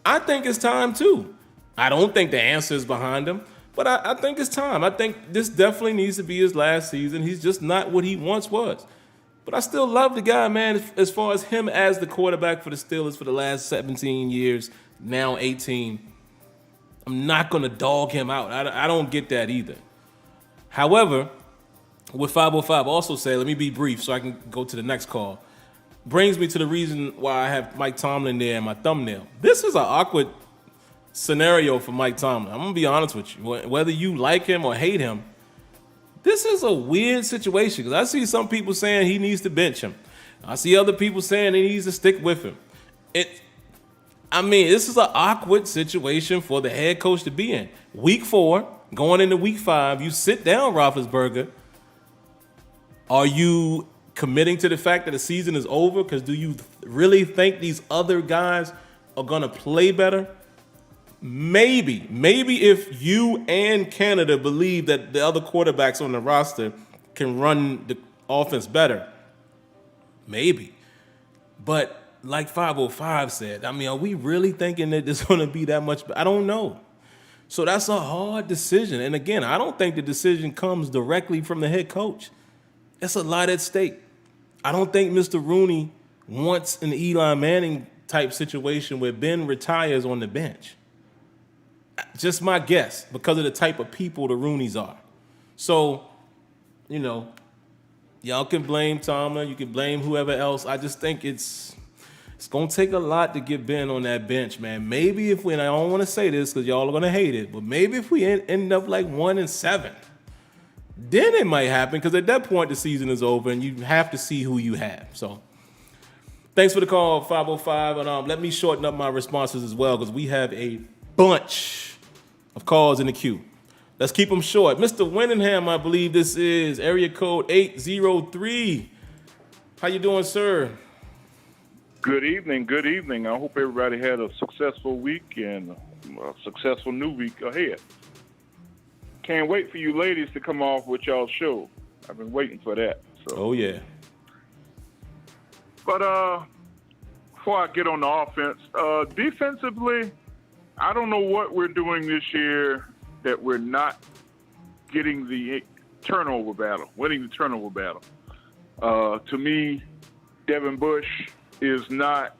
I think it's time, too. I don't think the answer is behind him, but I think it's time. I think this definitely needs to be his last season. He's just not what he once was. But I still love the guy, man, as far as him as the quarterback for the Steelers for the last 17 years, now 18. I'm not going to dog him out. I don't get that either. However, what 505 also said, let me be brief so I can go to the next call, brings me to the reason why I have Mike Tomlin there in my thumbnail. This is an awkward scenario for Mike Tomlin. I'm going to be honest with you. Whether you like him or hate him, this is a weird situation because I see some people saying he needs to bench him. I see other people saying he needs to stick with him. This is an awkward situation for the head coach to be in. Week 4, going into week 5, you sit down, Roethlisberger. Are you committing to the fact that the season is over? Because do you really think these other guys are going to play better? Maybe if you and Canada believe that the other quarterbacks on the roster can run the offense better, maybe. But like 505 said, are we really thinking that there's going to be that much? I don't know. So that's a hard decision. And again, I don't think the decision comes directly from the head coach. That's a lot at stake. I don't think Mr. Rooney wants an Eli Manning type situation where Ben retires on the bench. Just my guess, because of the type of people the Rooneys are. So, y'all can blame Tomlin, you can blame whoever else. I just think it's going to take a lot to get Ben on that bench, man. Maybe and I don't want to say this because y'all are going to hate it, but maybe if we end up like 1-7, then it might happen because at that point the season is over and you have to see who you have. So, thanks for the call, 505. And let me shorten up my responses as well because we have a bunch of calls in the queue. Let's keep them short. Mr. Winningham, I believe this is area code 803. How you doing, sir? Good evening. I hope everybody had a successful week, and a successful new week ahead. Can't wait for you ladies to come off with y'all's show. I've been waiting for that. So. Oh, yeah. But before I get on the offense, defensively, I don't know what we're doing this year that we're not getting the turnover battle, winning the turnover battle. To me, Devin Bush is not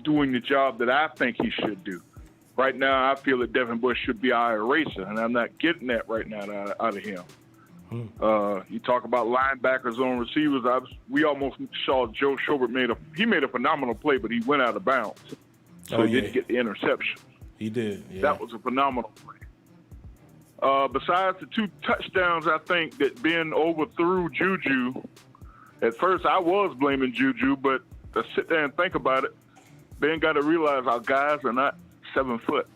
doing the job that I think he should do. Right now, I feel that Devin Bush should be our eraser, and I'm not getting that right now out of him. You talk about linebackers on receivers. We almost saw Joe Schobert made a phenomenal play, but he went out of bounds, so he didn't get the interception. He did. Yeah. That was a phenomenal play. Besides the 2 touchdowns, I think that Ben overthrew Juju. At first, I was blaming Juju, but to sit there and think about it, Ben got to realize our guys are not 7 foot.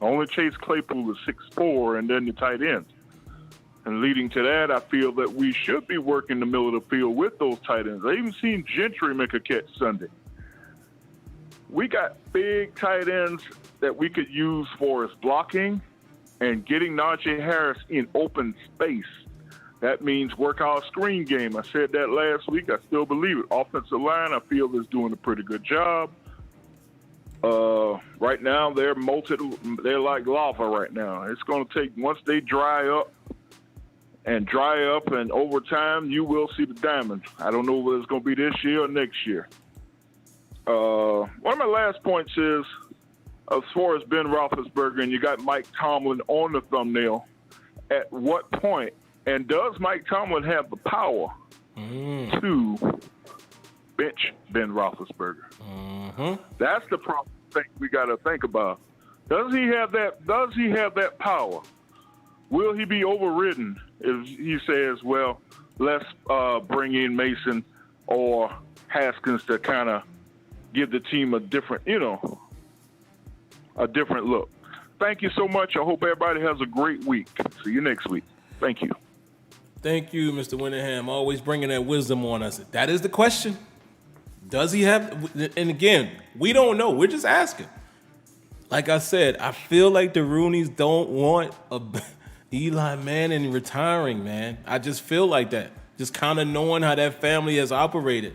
Only Chase Claypool is 6'4", and then the tight ends. And leading to that, I feel that we should be working the middle of the field with those tight ends. I even seen Gentry make a catch Sunday. We got big tight ends that we could use for his blocking and getting Najee Harris in open space. That means work our screen game. I said that last week. I still believe it. Offensive line, I feel, is doing a pretty good job. Right now, they're molted. They're like lava right now. It's going to take, once they dry up, and over time, you will see the diamond. I don't know whether it's going to be this year or next year. One of my last points is, as far as Ben Roethlisberger, and you got Mike Tomlin on the thumbnail, at what point, and does Mike Tomlin have the power to bench Ben Roethlisberger? That's the problem thing we got to think about. Does he have that power? Will he be overridden if he says, well, let's bring in Mason or Haskins to kind of give the team a different look? Thank you so much. I hope everybody has a great week. See you next week. Thank you. Thank you, Mr. Winningham. Always bringing that wisdom on us. That is the question. Does he have? And again, we don't know. We're just asking. Like I said, I feel like the Rooneys don't want Eli Manning retiring, man. I just feel like that. Just kind of knowing how that family has operated.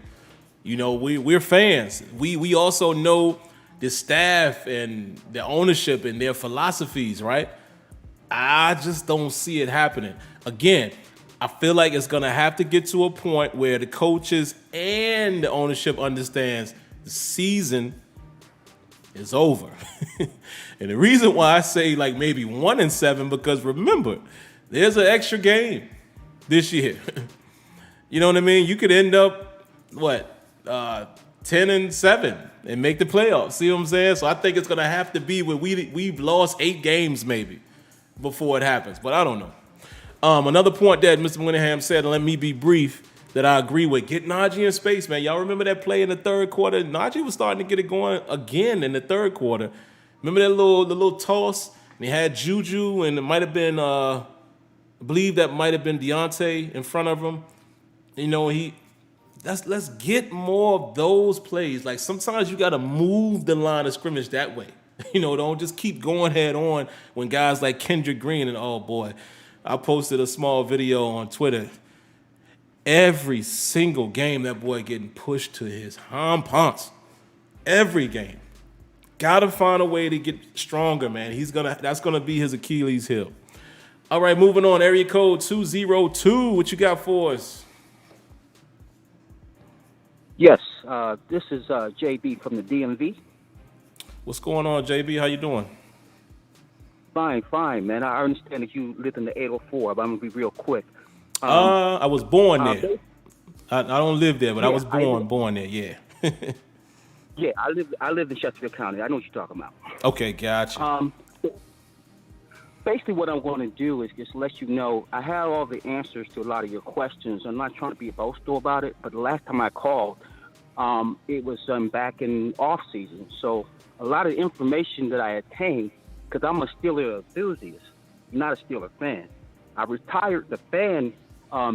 You know, we're fans. We also know the staff and the ownership and their philosophies, right? I just don't see it happening. Again, I feel like it's going to have to get to a point where the coaches and the ownership understands the season is over. And the reason why I say like maybe 1-7, because remember, there's an extra game this year. You know what I mean? You could end up, 10-7 and make the playoffs. See what I'm saying? So I think it's going to have to be where we've lost 8 games maybe before it happens. But I don't know. Another point that Mr. Winningham said, and let me be brief, that I agree with. Get Najee in space, man. Y'all remember that play in the third quarter? Najee was starting to get it going again in the third quarter. Remember that little toss? And he had Juju, and it might have been, I believe that might have been Deontay in front of him. You know, let's get more of those plays. Like sometimes you got to move the line of scrimmage that way. You know, don't just keep going head on when guys like Kendrick Green and oh boy, I posted a small video on Twitter. Every single game, that boy getting pushed to his haunches. Every game. Gotta find a way to get stronger, man. That's gonna be his Achilles heel. All right, moving on. Area code 202. What you got for us? Yes, this is JB from the DMV. What's going on, JB? How you doing? Fine, man. I understand that you live in the 804, but I'm gonna be real quick. I was born there. I don't live there, but I was born there. Yeah. Yeah, I live in Chesterfield County. I know what you're talking about. Okay, gotcha. Basically, what I'm going to do is just let you know I have all the answers to a lot of your questions. I'm not trying to be boastful about it, but the last time I called, it was back in off season. So a lot of information that I attained, because I'm a Steeler enthusiast, not a Steeler fan. I retired the fan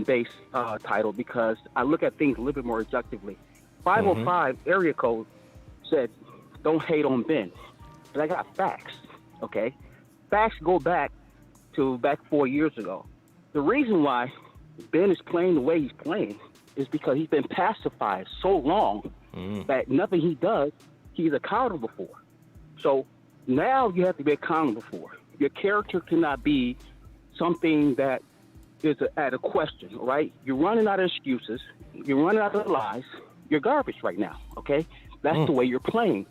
base title because I look at things a little bit more objectively. 505 area code said, don't hate on Ben. But I got facts. Okay, facts go back 4 years ago. The reason why Ben is playing the way he's playing is because he's been pacified so long that nothing he does, he's accountable for. So now you have to be accountable for. Your character cannot be something that is at a question, right? You're running out of excuses. You're running out of lies. You're garbage right now, okay? That's the way you're playing.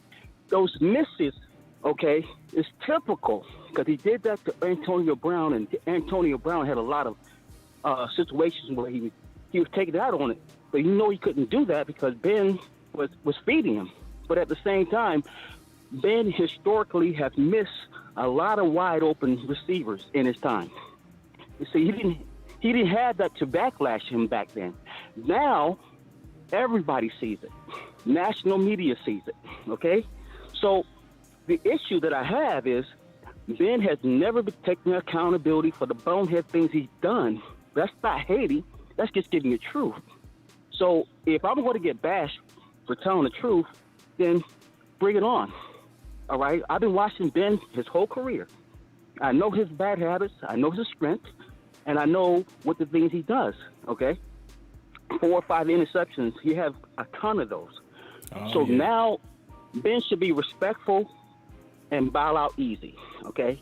Those misses, okay, is typical because he did that to Antonio Brown, and Antonio Brown had a lot of situations where he was taking it out on it. But he couldn't do that because Ben was feeding him. But at the same time, Ben historically has missed a lot of wide open receivers in his time. You see, he didn't have that to backlash him back then. Now everybody sees it. National media sees it. Okay? So the issue that I have is Ben has never been taking accountability for the bonehead things he's done. That's not hating. That's just giving the truth. So if I'm going to get bashed for telling the truth, then bring it on. All right? I've been watching Ben his whole career. I know his bad habits. I know his strengths. And I know what the things he does. Okay? 4 or 5 interceptions. He has a ton of those. Now Ben should be respectful and bow out easy. Okay?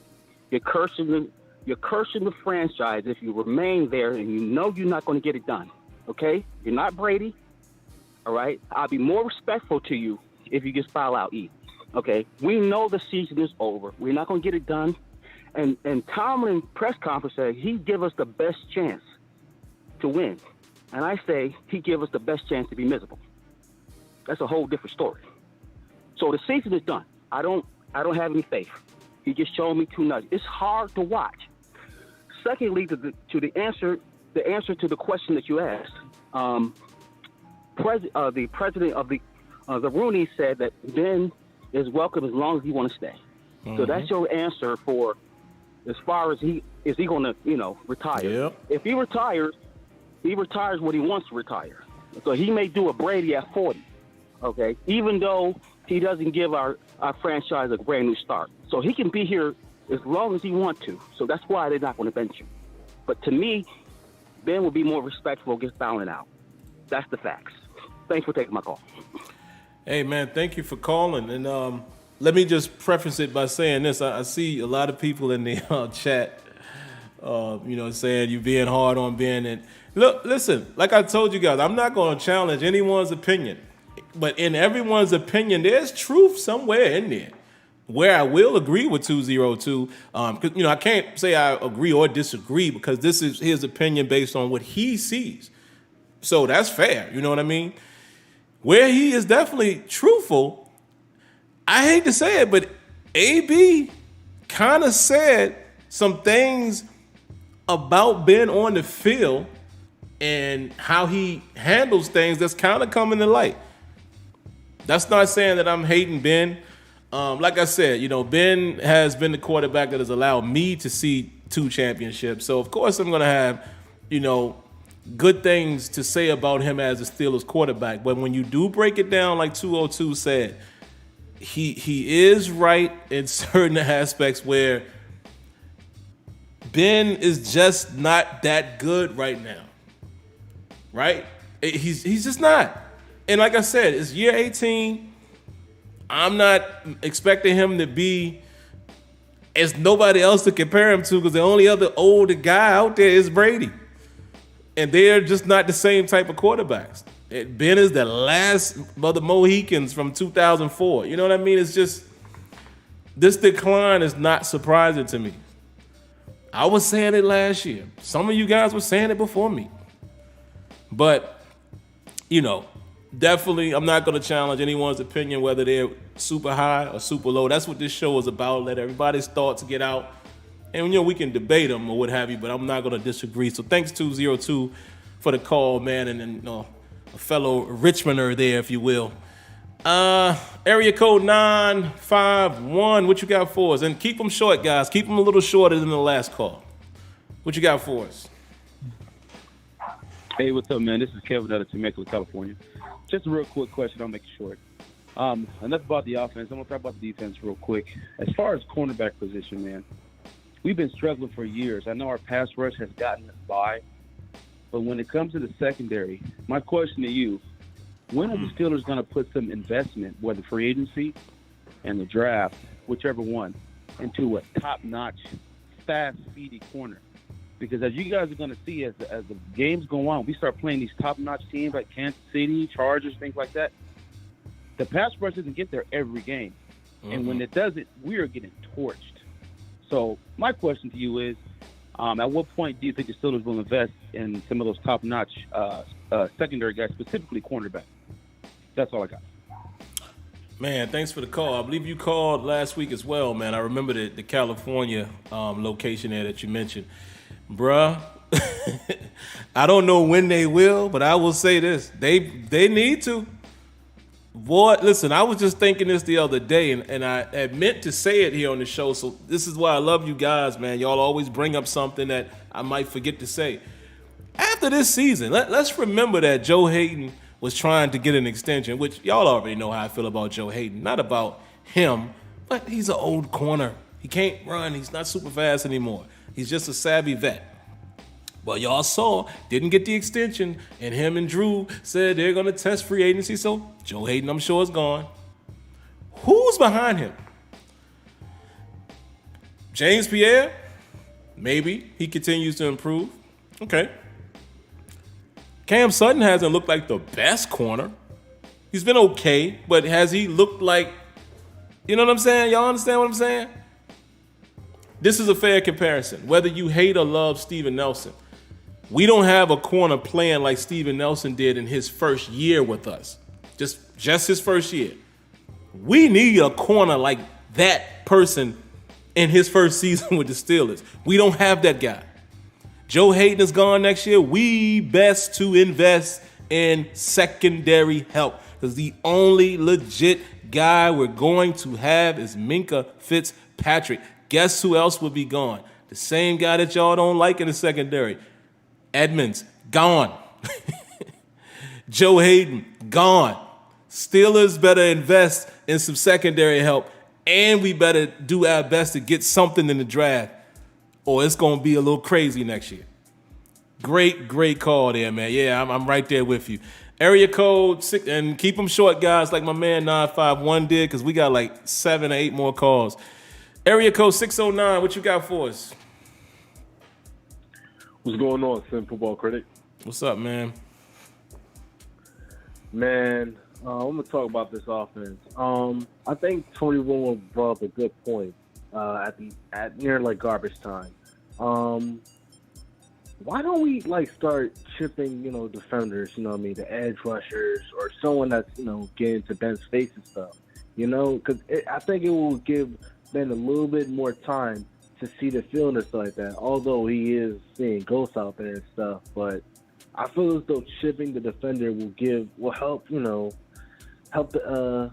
You're cursing the franchise if you remain there and you know you're not going to get it done. Okay? You're not Brady. All right? I'll be more respectful to you if you just bow out easy. Okay? We know the season is over. We're not going to get it done. And Tomlin press conference said he give us the best chance to win. And I say he give us the best chance to be miserable. That's a whole different story. So the season is done. I don't have any faith. He just showed me too much. It's hard to watch. Secondly, to the answer to the question that you asked, the president of the Rooney said that Ben is welcome as long as he want to stay. So that's your answer for as far as is he going to retire. Yep. If he retires when he wants to retire. So he may do a Brady at 40. Okay, even though he doesn't give our franchise a brand new start. So he can be here as long as he wants to. So that's why they're not going to bench him. But to me, Ben will be more respectful, gets bowing out. That's the facts. Thanks for taking my call. Hey, man, thank you for calling. And let me just preface it by saying this. I see a lot of people in the chat, saying you're being hard on Ben. And look, listen, like I told you guys, I'm not going to challenge anyone's opinion. But in everyone's opinion, there's truth somewhere in there. Where I will agree with 202, because I can't say I agree or disagree because this is his opinion based on what he sees. So that's fair, you know what I mean? Where he is definitely truthful, I hate to say it, but AB kind of said some things about Ben on the field and how he handles things that's kind of coming to light. That's not saying that I'm hating Ben. Like I said, Ben has been the quarterback that has allowed me to see 2 championships. So, of course, I'm going to have, good things to say about him as a Steelers quarterback. But when you do break it down, like 202 said, he is right in certain aspects where Ben is just not that good right now. Right? He's just not. And like I said, it's year 18. I'm not expecting him to be as nobody else to compare him to because the only other older guy out there is Brady. And they're just not the same type of quarterbacks. Ben is the last of the Mohicans from 2004. You know what I mean? It's just, this decline is not surprising to me. I was saying it last year. Some of you guys were saying it before me. But, definitely, I'm not going to challenge anyone's opinion, whether they're super high or super low. That's what this show is about. Let everybody's thoughts get out. And, we can debate them or what have you, but I'm not going to disagree. So thanks, 202, for the call, man, and a fellow Richmonder there, if you will. Area code 951, what you got for us? And keep them short, guys. Keep them a little shorter than the last call. What you got for us? Hey, what's up, man? This is Kevin out of Temecula, California. Just a real quick question. I'll make it short. Enough about the offense. I'm going to talk about the defense real quick. As far as cornerback position, man, we've been struggling for years. I know our pass rush has gotten us by, but when it comes to the secondary, my question to you, when are the Steelers going to put some investment, whether free agency and the draft, whichever one, into a top-notch, fast-speedy corner? Because as you guys are going to see, as the games go on, we start playing these top-notch teams like Kansas City, Chargers, things like that. The pass rush doesn't get there every game. And when it doesn't, we are getting torched. So my question to you is, at what point do you think the Steelers will invest in some of those top-notch secondary guys, specifically cornerback? That's all I got. Man, thanks for the call. I believe you called last week as well, man. I remember the California location there that you mentioned. Bruh, I don't know when they will, but I will say this. They need to. Boy, listen, I was just thinking this the other day, and I had meant to say it here on the show, so this is why I love you guys, man. Y'all always bring up something that I might forget to say. After this season, let's remember that Joe Hayden was trying to get an extension, which y'all already know how I feel about Joe Hayden. Not about him, but he's an old corner. He can't run. He's not super fast anymore. He's just a savvy vet. But y'all saw, didn't get the extension, and him and Drew said they're going to test free agency, so Joe Hayden, I'm sure, is gone. Who's behind him? James Pierre? Maybe. He continues to improve. Okay. Cam Sutton hasn't looked like the best corner. He's been okay, but has he looked like, you know what I'm saying? Y'all understand what I'm saying? This is a fair comparison. Whether you hate or love Steven Nelson, we don't have a corner playing like Steven Nelson did in his first year with us. Just his first year. We need a corner like that person in his first season with the Steelers. We don't have that guy. Joe Hayden is gone next year. We best to invest in secondary help, because the only legit guy we're going to have is Minkah Fitzpatrick. Guess who else would be gone? The same guy that y'all don't like in the secondary. Edmonds, gone. Joe Hayden, gone. Steelers better invest in some secondary help, and we better do our best to get something in the draft, or it's going to be a little crazy next year. Great call there, man. Yeah, I'm right there with you. Area code 6, and keep them short, guys, like my man 951 did, because we got like 7 or 8 more calls. Area code 609, what you got for us? What's going on, SimFBallCritic? What's up, man? Man, I'm going to talk about this offense. I think Tony Romo brought up a good point at near like garbage time. Why don't we start chipping, defenders, the edge rushers or someone that's, getting to Ben's face and stuff, because I think it will give Ben a little bit more time to see the field and stuff like that, although he is seeing ghosts out there and stuff. But I feel as though chipping the defender will help, help the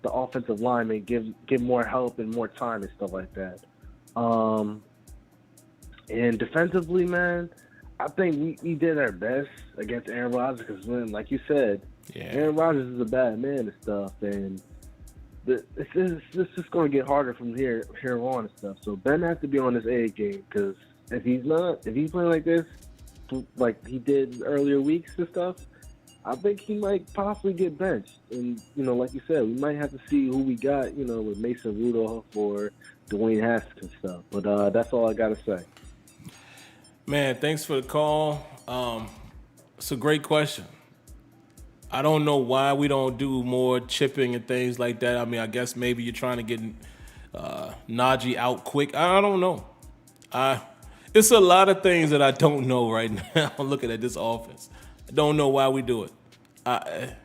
offensive lineman give more help and more time and stuff like that. And defensively, man, I think we did our best against Aaron Rodgers, because like you said, Aaron Rodgers is a bad man and stuff, and it's just going to get harder from here on and stuff. So Ben has to be on his A game, because if he's playing like this, like he did earlier weeks and stuff, I think he might possibly get benched. And like you said, we might have to see who we got, with Mason Rudolph or Dwayne Haskins and stuff. But that's all I got to say. Man, thanks for the call. It's a great question. I don't know why we don't do more chipping and things like that. I mean, I guess maybe you're trying to get Najee out quick. I don't know. It's a lot of things that I don't know right now looking at this offense. I don't know why we do it. But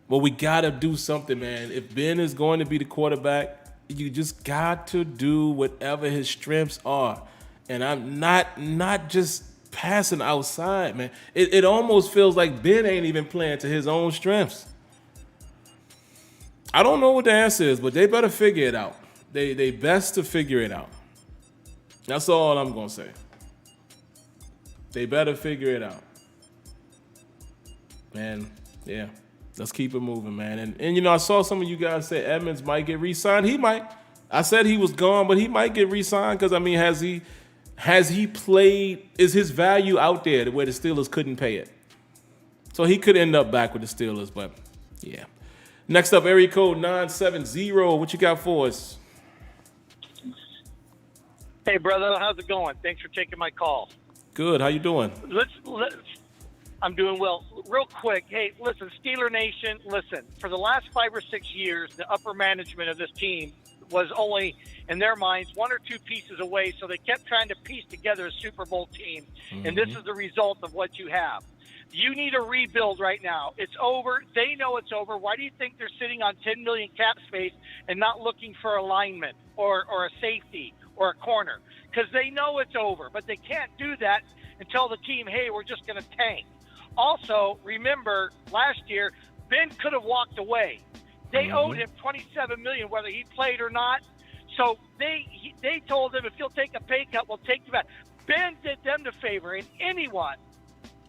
we got to do something, man. If Ben is going to be the quarterback, you just got to do whatever his strengths are. And I'm not just passing outside, man. It almost feels like Ben ain't even playing to his own strengths. I don't know what the answer is, but they better figure it out. They best to figure it out. That's all I'm going to say. They better figure it out. Man, yeah. Let's keep it moving, man. And I saw some of you guys say Edmonds might get re-signed. He might. I said he was gone, but he might get re-signed because, has he played? Is his value out there where the Steelers couldn't pay it? So he could end up back with the Steelers, but yeah. Next up, area code 970. What you got for us? Hey, brother, how's it going? Thanks for taking my call. Good. How you doing? I'm doing well. Real quick, hey, listen, SteelerNation, listen. For the last 5 or 6 years, the upper management of this team was only, in their minds, 1 or 2 pieces away, so they kept trying to piece together a Super Bowl team, and this is the result of what you have. You need a rebuild right now. It's over. They know it's over. Why do you think they're sitting on $10 million cap space and not looking for a lineman or a safety or a corner? Because they know it's over, but they can't do that and tell the team, hey, we're just going to tank. Also, remember, last year, Ben could have walked away. They owed him $27 million, whether he played or not. So they told him, if you'll take a pay cut, we'll take you back. Ben did them the favor, and anyone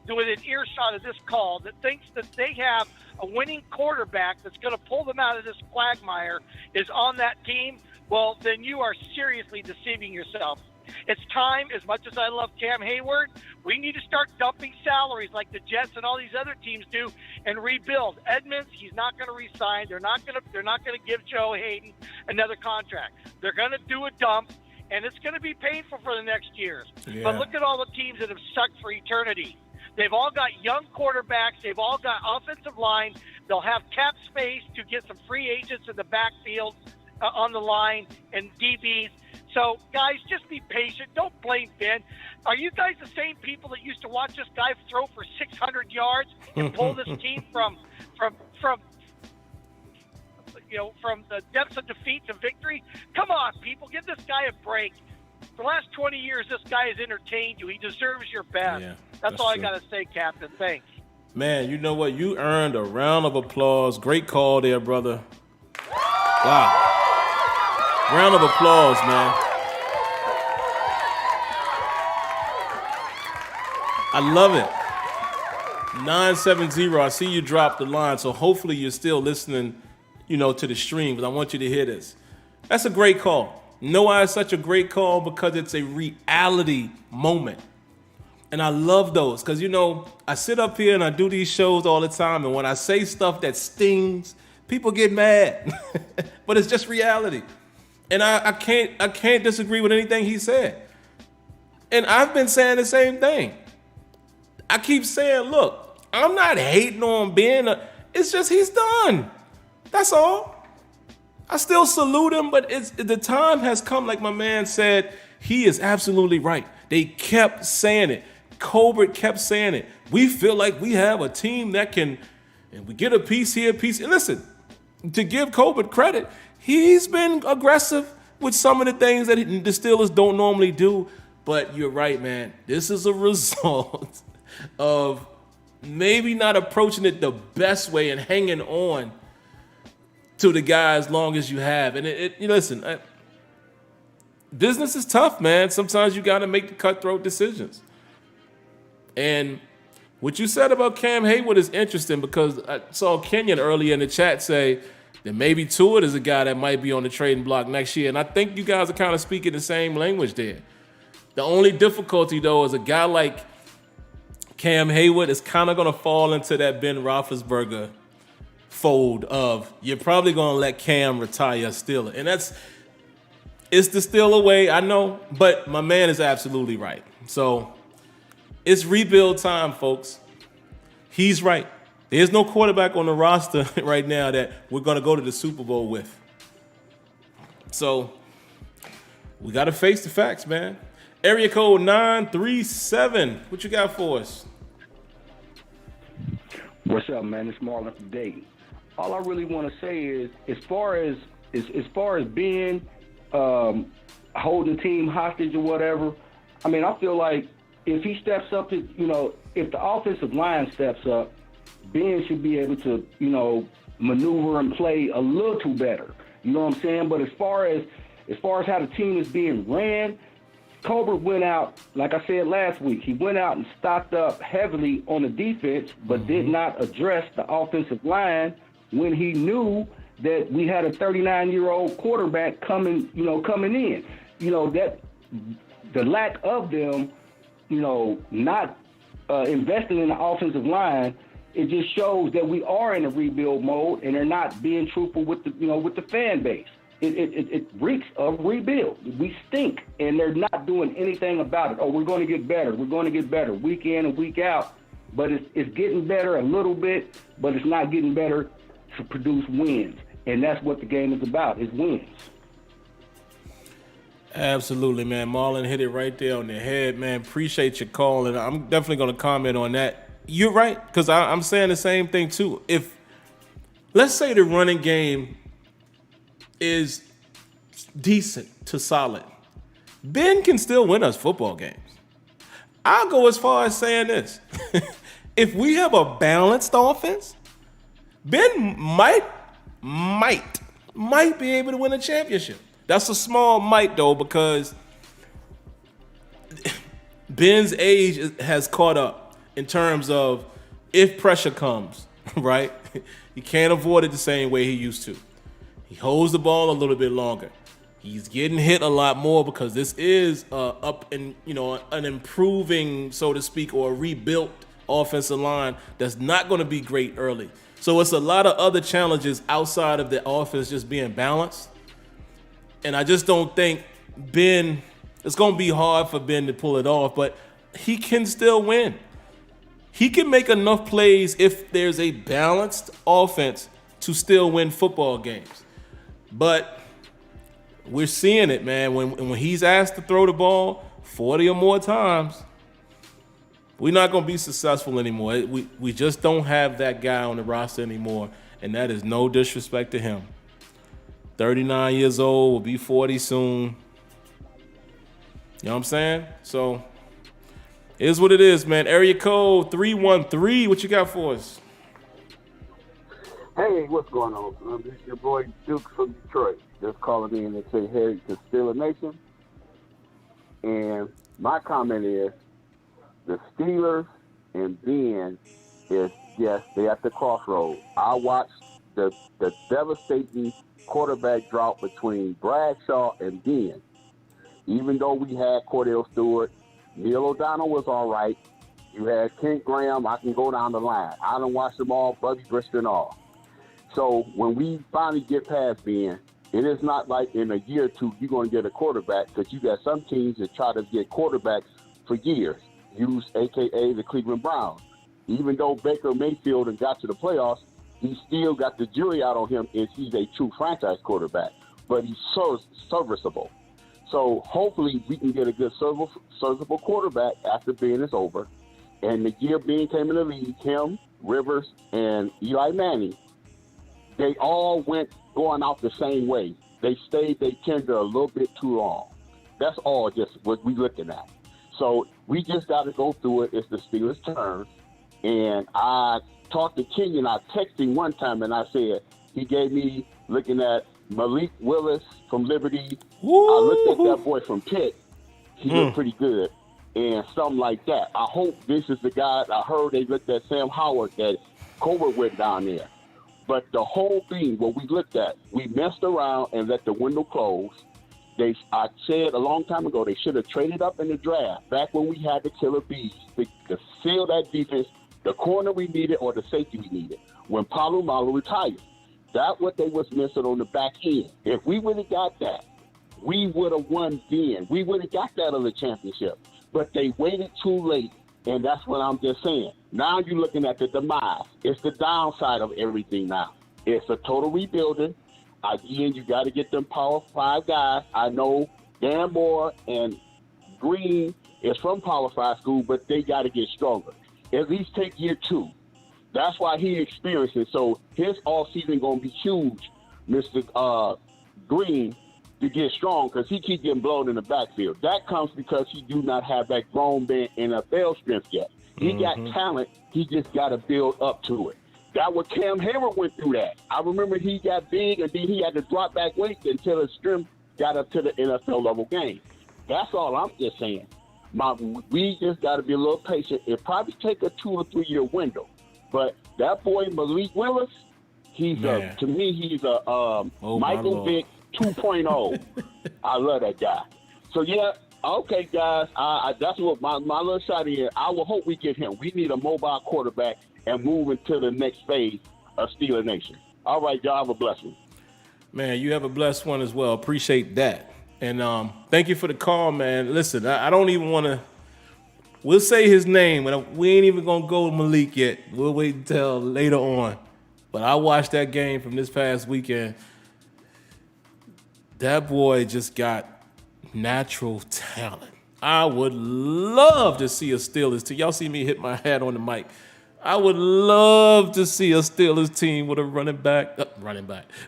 with an earshot of this call that thinks that they have a winning quarterback that's going to pull them out of this quagmire is on that team, well, then you are seriously deceiving yourself. It's time, as much as I love Cam Hayward, we need to start dumping salaries like the Jets and all these other teams do and rebuild. Edmonds, he's not going to re-sign. They're not going to give Joe Hayden another contract. They're going to do a dump, and it's going to be painful for the next years. Yeah. But look at all the teams that have sucked for eternity. They've all got young quarterbacks. They've all got offensive line. They'll have cap space to get some free agents in the backfield on the line and DBs. So, guys, just be patient. Don't blame Ben. Are you guys the same people that used to watch this guy throw for 600 yards and pull this team from the depths of defeat to victory? Come on, people. Give this guy a break. For the last 20 years, this guy has entertained you. He deserves your best. Yeah, that's all true. I got to say, Captain. Thanks. Man, you know what? You earned a round of applause. Great call there, brother. Wow. Round of applause, man. I love it. 970. I see you drop the line, so hopefully you're still listening, to the stream, because I want you to hear this. That's a great call. No, why it's such a great call? Because it's a reality moment. And I love those because, I sit up here and I do these shows all the time. And when I say stuff that stings, people get mad. But it's just reality. And I can't disagree with anything he said. And I've been saying the same thing. I keep saying, look, I'm not hating on Ben. It's just he's done. That's all. I still salute him, but the time has come, like my man said, he is absolutely right. They kept saying it. Colbert kept saying it. We feel like we have a team that can, and we get a piece here, a piece. And listen, to give Colbert credit, he's been aggressive with some of the things that the Steelers don't normally do. But you're right, man. This is a result of maybe not approaching it the best way and hanging on to the guy as long as you have. And listen, business is tough, man. Sometimes you got to make the cutthroat decisions. And what you said about Cam Hayward is interesting because I saw Kenyon earlier in the chat say that maybe Tuitt is a guy that might be on the trading block next year. And I think you guys are kind of speaking the same language there. The only difficulty, though, is a guy like Cam Hayward is kind of going to fall into that Ben Roethlisberger fold of you're probably going to let Cam retire a Steeler. And it's the Steeler way, I know, but my man is absolutely right. So it's rebuild time, folks. He's right. There's no quarterback on the roster right now that we're going to go to the Super Bowl with. So we got to face the facts, man. Area code 937. What you got for us? What's up, man? It's Marlon from Dayton. All I really want to say is, as far as being holding the team hostage or whatever, I mean, I feel like if he steps up to, if the offensive line steps up, Ben should be able to, maneuver and play a little better. You know what I'm saying? But as far as how the team is being ran, Colbert went out, like I said last week, he went out and stocked up heavily on the defense, but did not address the offensive line when he knew that we had a 39-year-old quarterback coming in. That the lack of them, not investing in the offensive line, it just shows that we are in a rebuild mode and they're not being truthful with the fan base. It reeks of rebuild. We stink, and they're not doing anything about it. Oh, we're going to get better. We're going to get better week in and week out. But it's getting better a little bit, but it's not getting better to produce wins. And that's what the game is about, is wins. Absolutely, man. Marlon hit it right there on the head, man. Appreciate your call, and I'm definitely going to comment on that. You're right, because I'm saying the same thing, too. If, let's say the running game is decent to solid, Ben can still win us football games. I'll go as far as saying this. If we have a balanced offense, Ben might be able to win a championship. That's a small might, though, because Ben's age has caught up in terms of if pressure comes, right? He can't avoid it the same way he used to. He holds the ball a little bit longer. He's getting hit a lot more because this is an improving, so to speak, or a rebuilt offensive line that's not going to be great early. So it's a lot of other challenges outside of the offense just being balanced. And I just don't think it's going to be hard for Ben to pull it off, but he can still win. He can make enough plays if there's a balanced offense to still win football games. But we're seeing it, man. When he's asked to throw the ball 40 or more times, we're not going to be successful anymore. We just don't have that guy on the roster anymore, and that is no disrespect to him. 39 years old, will be 40 soon. You know what I'm saying? So, it is what it is, man. Area code 313, what you got for us? Hey, what's going on? This is your boy Duke from Detroit. Just calling in and say hey to SteelerNation. And my comment is, the Steelers and Ben is, yes, they're at the crossroads. I watched the devastating quarterback drought between Bradshaw and Ben. Even though we had Cordell Stewart, Neil O'Donnell was all right. You had Kent Graham. I can go down the line. I don't watch them all, Bubby Brister and all. So when we finally get past Ben, it is not like in a year or two you're going to get a quarterback, because you got some teams that try to get quarterbacks for years. Use a.k.a. the Cleveland Browns. Even though Baker Mayfield and got to the playoffs, he still got the jury out on him if he's a true franchise quarterback. But he's serviceable. So hopefully we can get a good serviceable quarterback after Ben is over. And the year Ben came in the league, him, Rivers, and Eli Manning, they all went going out the same way. They stayed their tender a little bit too long. That's all just what we're looking at. So we just got to go through it. It's the Steelers' turn. And I talked to Kenyon. I texted him one time, and I said, he gave me looking at Malik Willis from Liberty. Woo! I looked at that boy from Pitt. He looked pretty good. And something like that. I hope this is the guy. I heard they looked at Sam Howard that Colbert went down there. But the whole thing, what we looked at, we messed around and let the window close. I said a long time ago they should have traded up in the draft back when we had the killer bees to seal that defense, the corner we needed or the safety we needed when Palomalu retired. That's what they was missing on the back end. If we would have got that, we would have won then. We would have got that other championship. But they waited too late, and that's what I'm just saying. Now you're looking at the demise. It's the downside of everything now. It's a total rebuilding. Again, you got to get them Power 5 guys. I know Dan Moore and Green is from Power 5 school, but they got to get stronger. At least take year 2. That's why he experienced it. So his offseason going to be huge, Mr. Green, to get strong, because he keep getting blown in the backfield. That comes because he do not have that grown man NFL strength yet. He got talent. He just got to build up to it. That was Cam Hayward went through that. I remember he got big, and then he had to drop back weight until his strength got up to the NFL level game. That's all I'm just saying. We just got to be a little patient. It probably take a 2 or 3 year window, but that boy Malik Willis, he's to me he's a Michael Vick 2.0. I love that guy. So yeah, okay guys, that's what my little shot is. I will hope we get him. We need a mobile quarterback and move into the next phase of Steeler Nation. All right, y'all have a blessed one. Man, you have a blessed one as well. Appreciate that. And thank you for the call, man. Listen, I don't even want to. We'll say his name, but we ain't even going to go to Malik yet. We'll wait until later on. But I watched that game from this past weekend. That boy just got natural talent. I would love to see a Steelers team. Y'all see me hit my hat on the mic. I would love to see a Steelers team with a running back.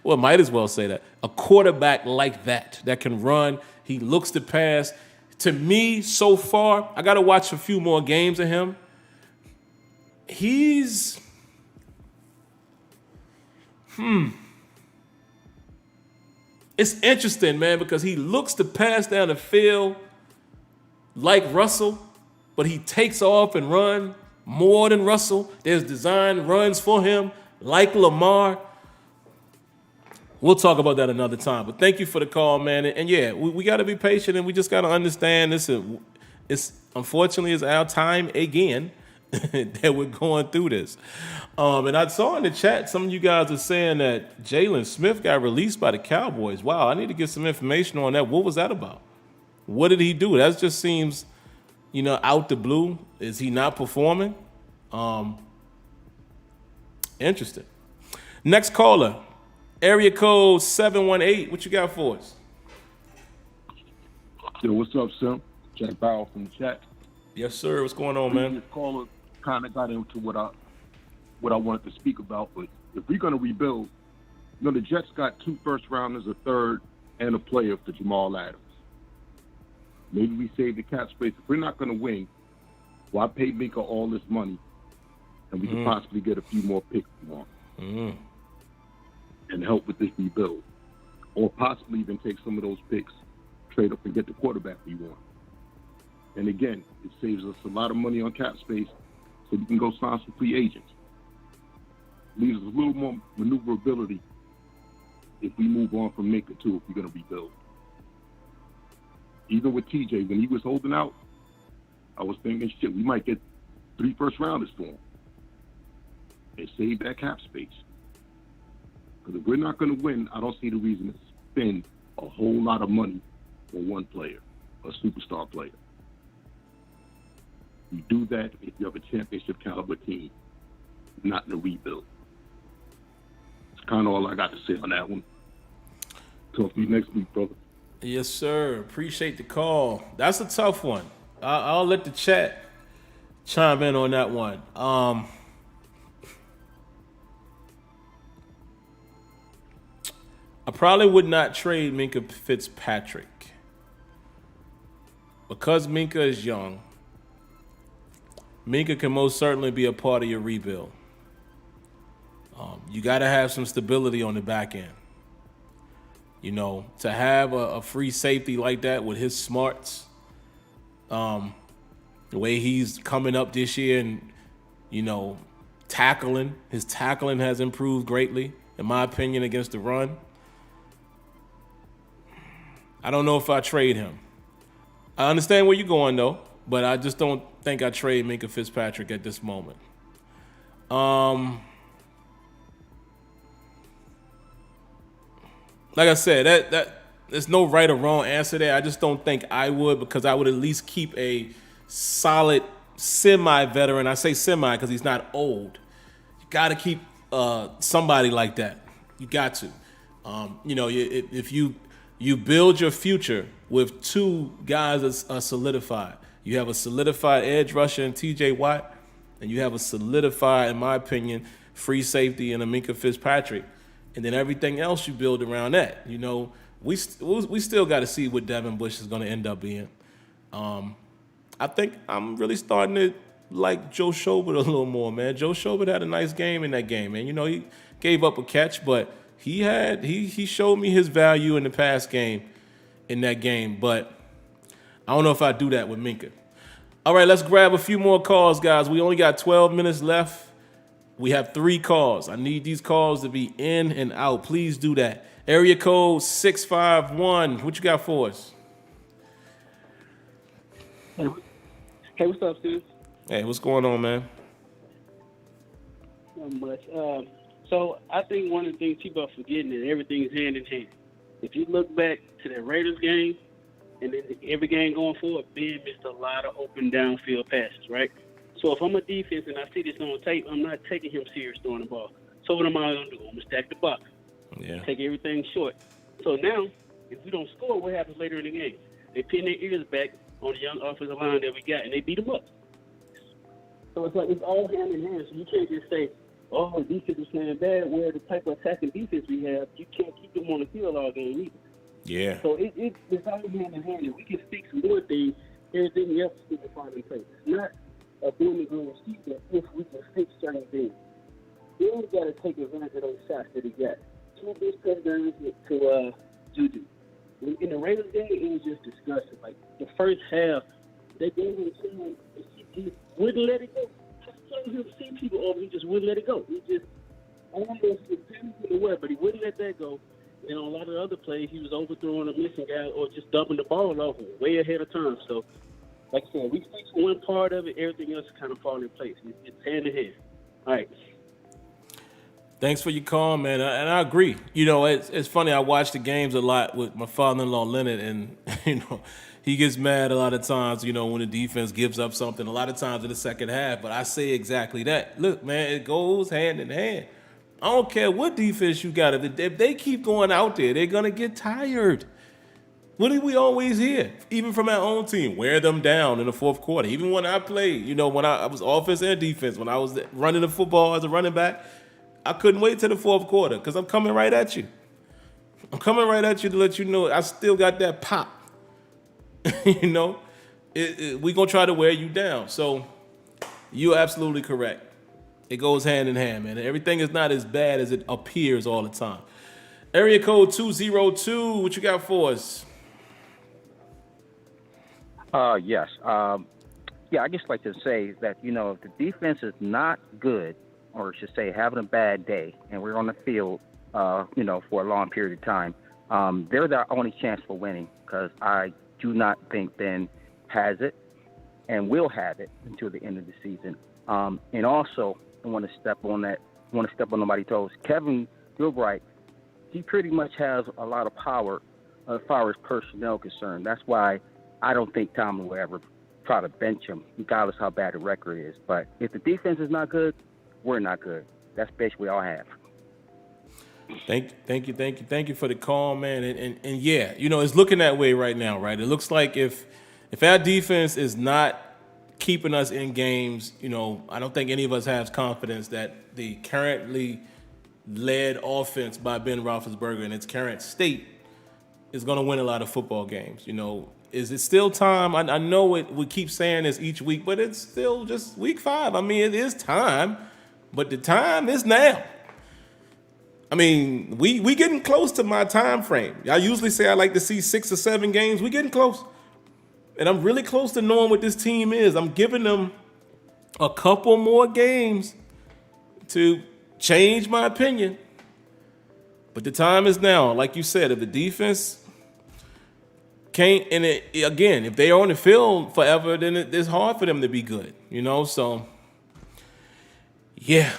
Well, might as well say that. A quarterback like that can run. He looks to pass. To me, so far, I got to watch a few more games of him. He's... It's interesting, man, because he looks to pass down the field like Russell, but he takes off and runs more than Russell. There's design runs for him like Lamar. We'll talk about that another time. But thank you for the call, man. And yeah, we got to be patient, and we just got to understand this. It's unfortunately it's our time again that we're going through this. And I saw in the chat some of you guys are saying that Jalen Smith got released by the Cowboys. Wow, I need to get some information on that. What was that about? What did he do? That just seems, out the blue. Is he not performing? Interesting. Next caller, area code 718. What you got for us? Yo, what's up, Sim? Jack Barrow from the chat. Yes, sir. What's going on, man? This caller kind of got into what I wanted to speak about, but if we're going to rebuild, the Jets got 2 first-rounders, a third, and a player for Jamal Adams. Maybe we save the cap space. If we're not going to win, why pay Minka all this money and we can possibly get a few more picks and help with this rebuild? Or possibly even take some of those picks, trade up and get the quarterback we want. And again, it saves us a lot of money on cap space so we can go sign some free agents. Leaves us a little more maneuverability if we move on from Minka too, if we're going to rebuild. Even with TJ, when he was holding out, I was thinking, shit, we might get 3 first-rounders for him and save that cap space. Because if we're not going to win, I don't see the reason to spend a whole lot of money on one player, a superstar player. You do that if you have a championship caliber team, not in a rebuild. It's kind of all I got to say on that one. Talk to you next week, brother. Yes, sir. Appreciate the call. That's a tough one. I'll let the chat chime in on that one. I probably would not trade Minka Fitzpatrick. Because Minka is young, Minka can most certainly be a part of your rebuild. You got to have some stability on the back end. To have a free safety like that with his smarts, the way he's coming up this year and, tackling, his tackling has improved greatly, in my opinion, against the run. I don't know if I trade him. I understand where you're going, though, but I just don't think I trade Minka Fitzpatrick at this moment. Like I said, that there's no right or wrong answer there. I just don't think I would, because I would at least keep a solid semi-veteran. I say semi because he's not old. You got to keep somebody like that. You got to. If you build your future with 2 guys that are solidified. You have a solidified edge rusher in T.J. Watt, and you have a solidified, in my opinion, free safety in a Minka Fitzpatrick. And then everything else you build around that. We still got to see what Devin Bush is going to end up being. I think I'm really starting to like Joe Schobert a little more, man. Joe Schobert had a nice game in that game, man. He gave up a catch, but he showed me his value in the pass game in that game. But I don't know if I do that with Minka. All right, let's grab a few more calls, guys. We only got 12 minutes left. We have 3 calls. I need these calls to be in and out. Please do that. Area code 651. What you got for us? Hey, what's up, Steve? Hey, what's going on, man? Not much. So I think one of the things people are forgetting is everything's hand in hand. If you look back to the Raiders game and then every game going forward, Ben missed a lot of open downfield passes, right? So if I'm a defense and I see this on tape, I'm not taking him serious throwing the ball. So what am I going to do? I'm going to stack the box. Yeah. Take everything short. So now, if we don't score, what happens later in the game? They pin their ears back on the young offensive line that we got, and they beat them up. So it's like it's all hand in hand. So you can't just say, oh, the defense is playing bad, where the type of attacking defense we have, you can't keep them on the field all game either. Yeah. So it's all hand in hand. If we can fix more things, everything else is going to fall in place. It's not a boom and gloom season if we can fix certain things. Then we got to take advantage of those shots that he got. 2 big touchdowns to Juju. In the Raiders game, it was just disgusting. Like, the first half, they gave him a chance, he wouldn't let it go. I saw him see people over, he just wouldn't let it go. He just almost was in the way, but he wouldn't let that go. And on a lot of the other plays, he was overthrowing a missing guy or just dumping the ball off him way ahead of time. So, like I said, we fix one part of it, everything else kind of fall in place. It's hand in hand. All right. Thanks for your call, man. And I agree. You know, it's funny. I watch the games a lot with my father-in-law, Leonard, and, you know, he gets mad a lot of times, you know, when the defense gives up something, a lot of times in the second half. But I say exactly that. Look, man, it goes hand in hand. I don't care what defense you got. If they keep going out there, they're going to get tired. What do we always hear? Even from our own team, wear them down in the fourth quarter. Even when I played, you know, when I was offense and defense, when I was running the football as a running back, I couldn't wait till the fourth quarter because I'm coming right at you. I'm coming right at you to let you know I still got that pop. You know, we're going to try to wear you down. So you're absolutely correct. It goes hand in hand, man. Everything is not as bad as it appears all the time. Area code 202, what you got for us? Yes. Yeah, I just like to say that, you know, if the defense is not good, or I should say having a bad day, and we're on the field, you know, for a long period of time, they're the only chance for winning, because I do not think Ben has it and will have it until the end of the season. And also, I want to step on nobody's toes. Kevin Gilbride, he pretty much has a lot of power as far as personnel concerned. That's why I don't think Tomlin will ever try to bench him, regardless how bad the record is. But if the defense is not good, we're not good. That's basically all I have. Thank you for the call, man. And yeah, you know, it's looking that way right now, right? It looks like if our defense is not keeping us in games, you know, I don't think any of us has confidence that the currently led offense by Ben Roethlisberger in its current state is going to win a lot of football games. You know, is it still time? I know we keep saying this each week, but it's still just week 5. I mean, it is time, but the time is now. I mean, we getting close to my time frame. I usually say I like to see 6 or 7 games. We getting close. And I'm really close to knowing what this team is. I'm giving them a couple more games to change my opinion. But the time is now. Like you said, if the defense can't, and again, if they're on the field forever, then it's hard for them to be good, you know? So, yeah.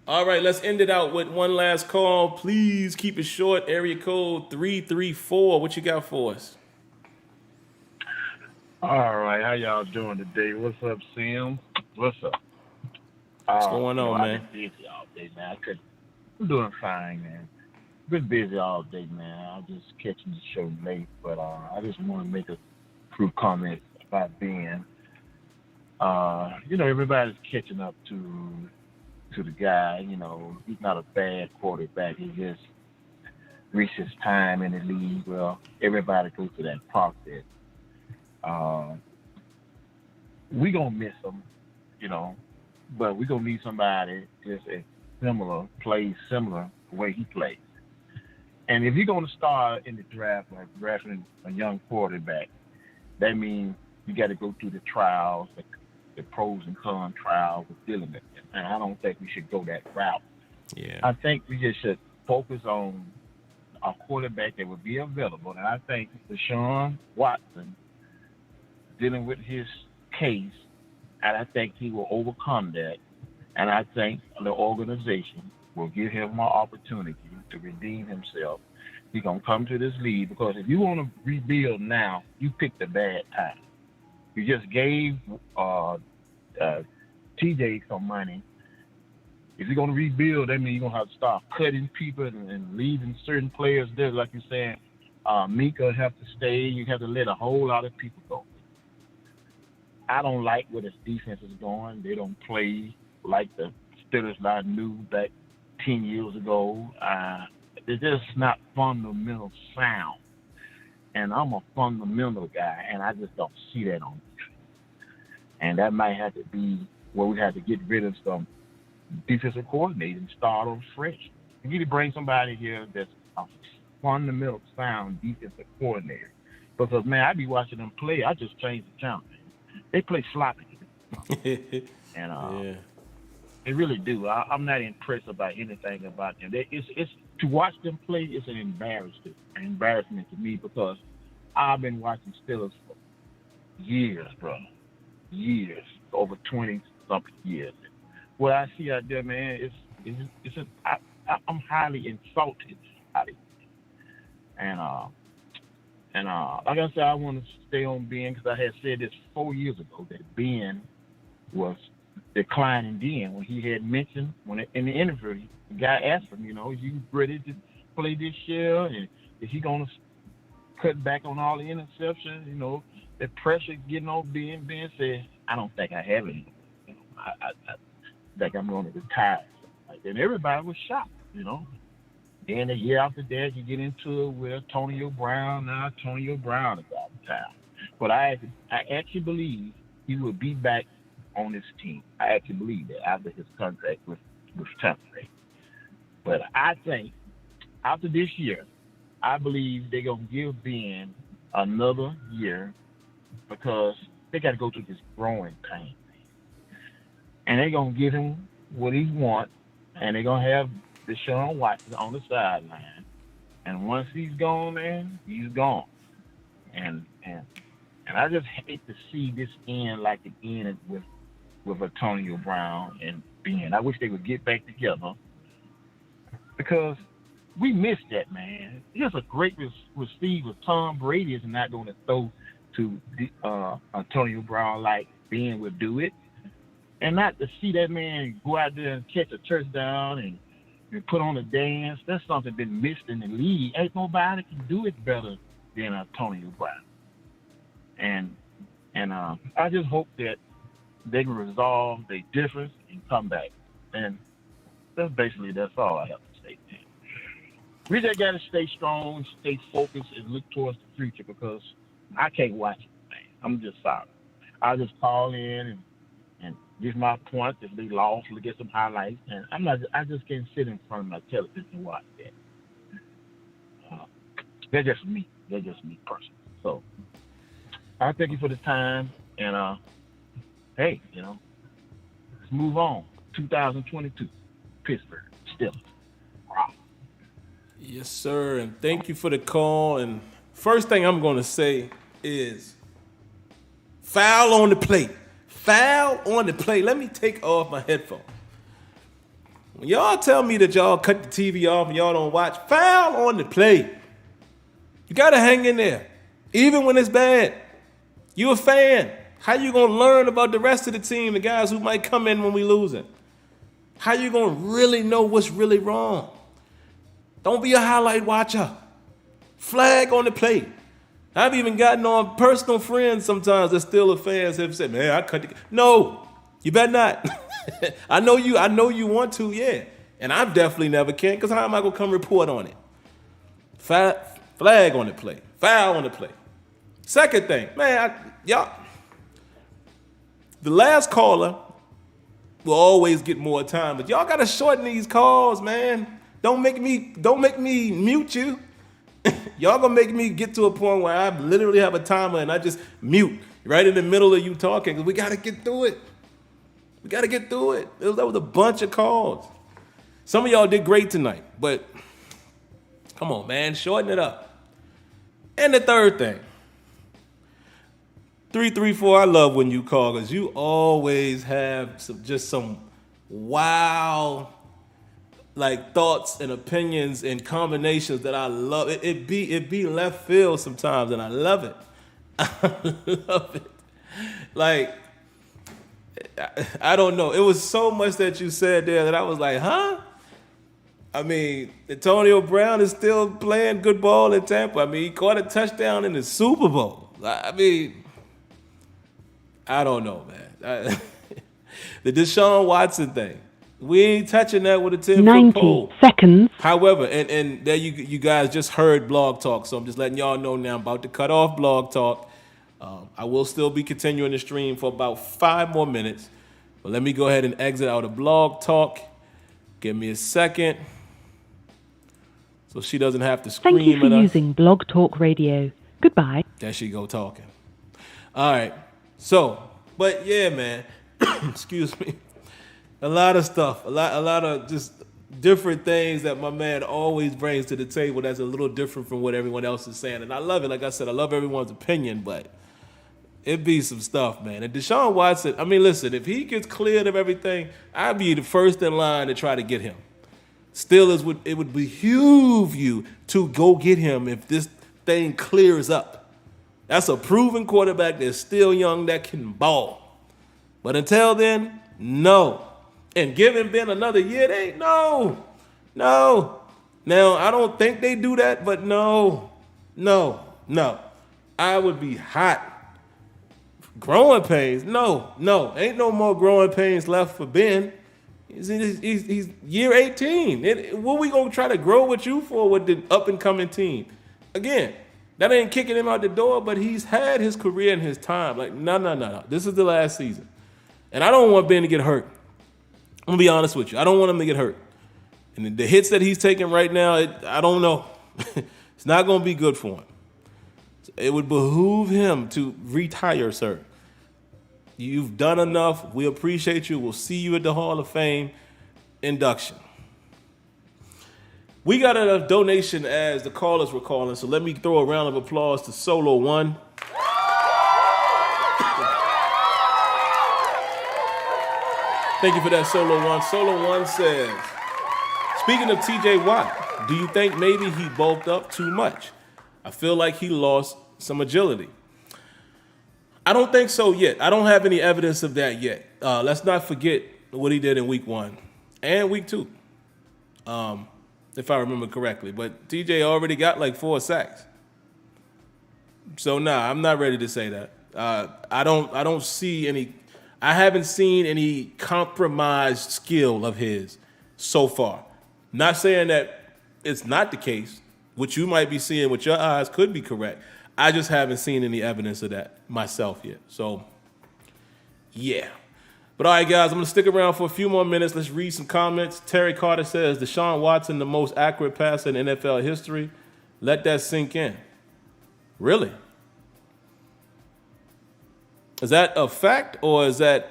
All right, let's end it out with one last call. Please keep it short. Area code 334. What you got for us? All right, how y'all doing today? What's up, Sim? What's up? What's going on, man? I've been busy all day, man. I'm doing fine, man. Been busy all day, man. I'm just catching the show late, but I just want to make a few comments about Ben. You know, everybody's catching up to the guy. You know, he's not a bad quarterback. He just reached his time in the league. Well, everybody goes through that process. We gonna miss him, you know, but we gonna need somebody just plays similar the way he plays. And if you're gonna start in the draft, like drafting a young quarterback, that means you got to go through the trials, the pros and cons trials of dealing with it. And I don't think we should go that route. Yeah. I think we just should focus on a quarterback that would be available. And I think Deshaun Watson, dealing with his case, and I think he will overcome that. And I think the organization will give him more opportunity to redeem himself. He's going to come to this league because if you want to rebuild now, you picked a bad time. You just gave TJ some money. If you're going to rebuild, that means you're going to have to start cutting people and leaving certain players there. Like you're saying, Mika have to stay. You have to let a whole lot of people go. I don't like where this defense is going. They don't play like the Steelers that I knew back 10 years ago. They're just not fundamental sound. And I'm a fundamental guy, and I just don't see that on the field. And that might have to be where we have to get rid of some defensive coordinator and start over fresh. You need to bring somebody here that's a fundamental sound defensive coordinator. Because, man, I be watching them play. I just changed the channel, man. They play sloppy. And they really do. I'm not impressed about anything about them. It's to watch them play is an embarrassment to me because I've been watching Steelers for years, bro. Years, over 20-something years. What I see out there, man, I'm highly insulted. And like I said, I want to stay on Ben because I had said this 4 years ago that Ben was declining then when he had mentioned in the interview, the guy asked him, you ready to play this year? And is he going to cut back on all the interceptions? The pressure getting on Ben. Ben said, I don't think I have any. I think I'm going to retire. And everybody was shocked, Then a year after that, you get into it with Antonio Brown. Now Antonio Brown is out of town. But I actually believe he will be back on this team. I actually believe that after his contract with Tampa Bay. But I think after this year, I believe they're going to give Ben another year because they got to go through this growing pain. And they're going to give him what he wants, and they're going to have Deshaun Watson on the sideline. And once he's gone, man, he's gone. And I just hate to see this end like it ended with Antonio Brown and Ben. I wish they would get back together because we missed that, man. Here's a great receiver. Tom Brady is not going to throw to Antonio Brown like Ben would do it. And not to see that man go out there and catch a touchdown and put on a dance, that's something been missed in the league. Ain't nobody can do it better than Antonio Brown. And I just hope that they can resolve their difference and come back. And that's all I have to say, man. We just got to stay strong, stay focused, and look towards the future because I can't watch it, man. I'm just sorry. I'll just call in and give my points if they lost, look at some highlights. And I just can't sit in front of my television and watch that. They're just me. They're just me personally. So I thank you for the time. And, hey, let's move on. 2022, Pittsburgh Steelers. Wow. Yes, sir. And thank you for the call. And first thing I'm going to say is foul on the plate. Foul on the plate. Let me take off my headphones. When y'all tell me that y'all cut the TV off and y'all don't watch, foul on the plate. You got to hang in there, even when it's bad. You a fan. How you going to learn about the rest of the team, the guys who might come in when we losing? How you going to really know what's really wrong? Don't be a highlight watcher. Flag on the plate. I've even gotten on personal friends sometimes that Steelers fans have said, man, I cut the... No, you better not. I know you want to, yeah. And I definitely never can, because how am I going to come report on it? Flag on the plate. Foul on the plate. Second thing, man, y'all... The last caller will always get more time, but y'all gotta shorten these calls, man. Don't make me mute you. Y'all gonna make me get to a point where I literally have a timer and I just mute right in the middle of you talking, because we gotta get through it. We gotta get through it. That was a bunch of calls. Some of y'all did great tonight, but come on, man, shorten it up. And the third thing, 334, I love when you call, because you always have some wow, like, thoughts and opinions and combinations that I love. It be left field sometimes, and I love it. I love it. Like, I don't know. It was so much that you said there that I was like, huh? I mean, Antonio Brown is still playing good ball in Tampa. I mean, he caught a touchdown in the Super Bowl. I mean, I don't know, man. The Deshaun Watson thing, we ain't touching that with a 10-foot pole. 90 seconds. However, and there you guys just heard Blog Talk, so I'm just letting y'all know now, I'm about to cut off Blog Talk. I will still be continuing the stream for about 5 more minutes, but let me go ahead and exit out of Blog Talk. Give me a second, so she doesn't have to scream Thank you for at us. using Blog Talk Radio. Goodbye. There she go talking. All right, so, but yeah, man, excuse me. A lot of stuff, a lot of just different things that my man always brings to the table that's a little different from what everyone else is saying. And I love it. Like I said, I love everyone's opinion, but it be some stuff, man. And Deshaun Watson, I mean, listen, if he gets cleared of everything, I'd be the first in line to try to get him. Steelers would behoove you to go get him if this thing clears up. That's a proven quarterback that's still young that can ball. But until then, no. And giving Ben another year, they ain't no. Now, I don't think they do that, but no. I would be hot. Growing pains? No. Ain't no more growing pains left for Ben. He's year 18. What we going to try to grow with you for with the up-and-coming team? Again, that ain't kicking him out the door, but he's had his career and his time. Like, no. This is the last season. And I don't want Ben to get hurt. I'm going to be honest with you. I don't want him to get hurt. And the hits that he's taking right now, I don't know. It's not going to be good for him. It would behoove him to retire, sir. You've done enough. We appreciate you. We'll see you at the Hall of Fame induction. We got a donation as the callers were calling, so let me throw a round of applause to Solo One. Thank you for that, Solo One. Solo One says, speaking of TJ Watt, do you think maybe he bulked up too much? I feel like he lost some agility. I don't think so yet. I don't have any evidence of that yet. Let's not forget what he did in week 1 and week 2, if I remember correctly. But TJ already got like 4 sacks. So I'm not ready to say that. I don't see any. I haven't seen any compromised skill of his so far. Not saying that it's not the case. What you might be seeing with your eyes could be correct. I just haven't seen any evidence of that myself yet. So, yeah. But all right, guys, I'm going to stick around for a few more minutes. Let's read some comments. Terry Carter says, Deshaun Watson, the most accurate passer in NFL history. Let that sink in. Really? Is that a fact or is that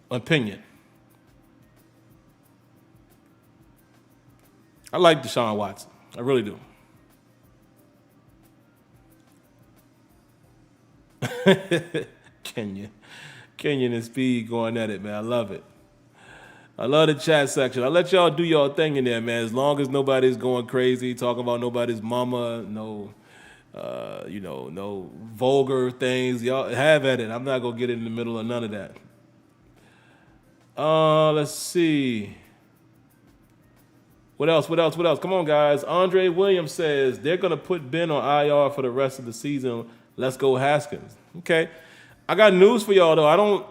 opinion? I like Deshaun Watson. I really do. Kenyon and Speed going at it, man. I love it. I love the chat section. I'll let y'all do y'all thing in there, man. As long as nobody's going crazy, talking about nobody's mama, no vulgar things. Y'all have at it. I'm not going to get in the middle of none of that. Let's see. What else? Come on, guys. Andre Williams says they're going to put Ben on IR for the rest of the season. Let's go Haskins. Okay. I got news for y'all, though.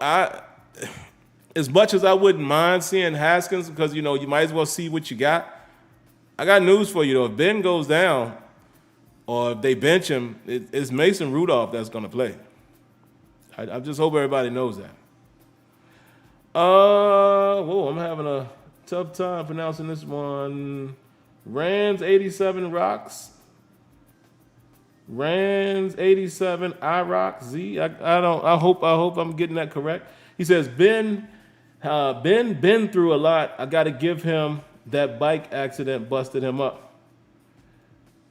As much as I wouldn't mind seeing Haskins, because, you might as well see what you got. I got news for you, though. If Ben goes down or if they bench him, it's Mason Rudolph that's going to play. I just hope everybody knows that. I'm having a tough time pronouncing this one. Rams 87 Rocks. Rans 87 IROC Z. I hope I'm getting that correct. He says Ben been through a lot. I got to give him that bike accident busted him up.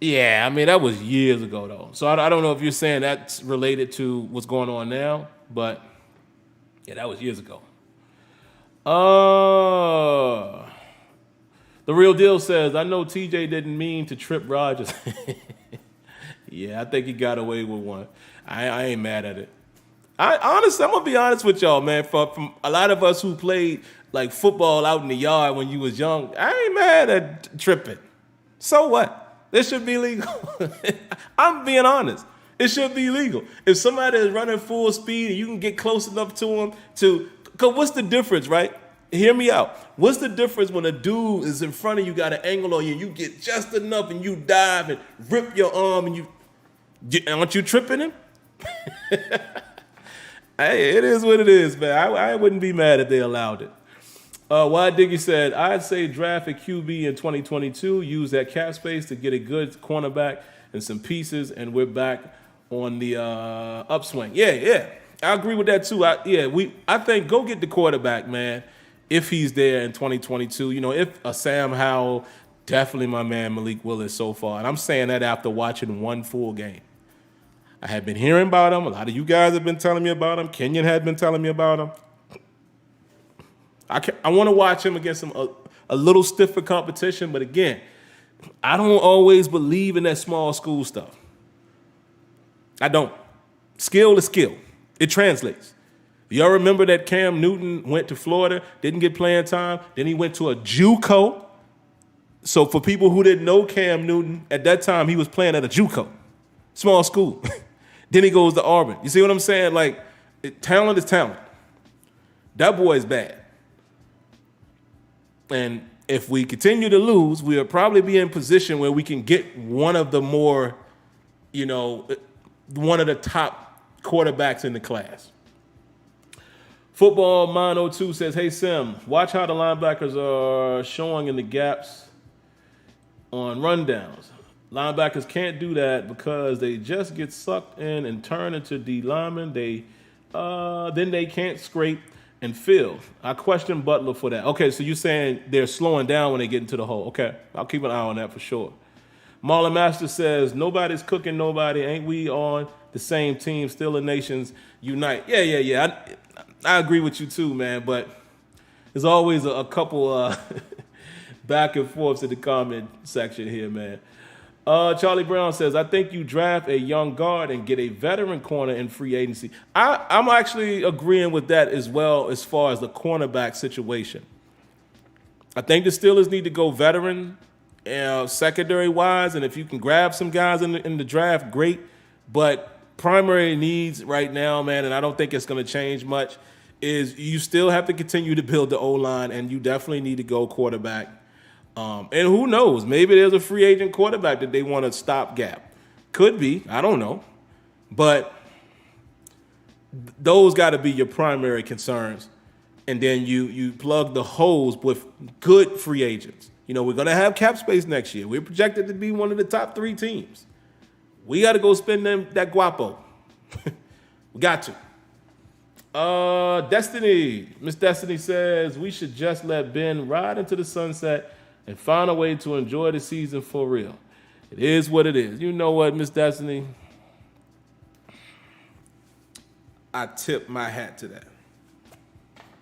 Yeah, I mean that was years ago though. So I don't know if you're saying that's related to what's going on now, but yeah, that was years ago. The Real Deal says, I know TJ didn't mean to trip Rodgers. Yeah, I think he got away with one. I ain't mad at it. I'm gonna be honest with y'all, man. From a lot of us who played like football out in the yard when you was young, I ain't mad at tripping. So what? It should be legal. I'm being honest. It should be legal. If somebody is running full speed and you can get close enough to him cause what's the difference, right? Hear me out. What's the difference when a dude is in front of you, got an angle on you, and you get just enough and you dive and rip your arm and aren't you tripping him? Hey, it is what it is, man. I wouldn't be mad if they allowed it. Why Diggy said, I'd say draft a QB in 2022, use that cap space to get a good cornerback and some pieces, and we're back on the upswing. Yeah. I agree with that too. I think go get the quarterback, man, if he's there in 2022. You know, if a Sam Howell, definitely my man Malik Willis so far. And I'm saying that after watching one full game. I had been hearing about him. A lot of you guys have been telling me about him. Kenyon had been telling me about him. I want to watch him against a little stiffer competition, but again, I don't always believe in that small school stuff. I don't. Skill is skill. It translates. Y'all remember that Cam Newton went to Florida, didn't get playing time, then he went to a JUCO. So for people who didn't know Cam Newton, at that time he was playing at a JUCO, small school. Then he goes to Auburn. You see what I'm saying? Like, talent is talent. That boy is bad. And if we continue to lose, we'll probably be in position where we can get one of the more, one of the top quarterbacks in the class. Football Mono 2 says, hey, Sim, watch how the linebackers are showing in the gaps on rundowns. Linebackers can't do that because they just get sucked in and turn into D linemen. Then they can't scrape and fill. I question Butler for that. Okay, so you're saying they're slowing down when they get into the hole. Okay, I'll keep an eye on that for sure. Marlon Master says, nobody's cooking nobody. Ain't we on the same team? SteelerNations unite. Yeah. I agree with you too, man, but there's always a couple back and forths in the comment section here, man. Charlie Brown says, I think you draft a young guard and get a veteran corner in free agency. I'm actually agreeing with that as well as far as the cornerback situation. I think the Steelers need to go veteran secondary-wise, and if you can grab some guys in the draft, great. But primary needs right now, man, and I don't think it's going to change much, is you still have to continue to build the O-line, and you definitely need to go quarterback. And who knows? Maybe there's a free agent quarterback that they want to stopgap. Could be. I don't know. But those got to be your primary concerns. And then you plug the holes with good free agents. We're going to have cap space next year. We're projected to be one of the top 3 teams. We got to go spend that guapo. We got to. Destiny. Miss Destiny says, we should just let Ben ride into the sunset and find a way to enjoy the season for real. It is what it is. You know what, Miss Destiny? I tip my hat to that.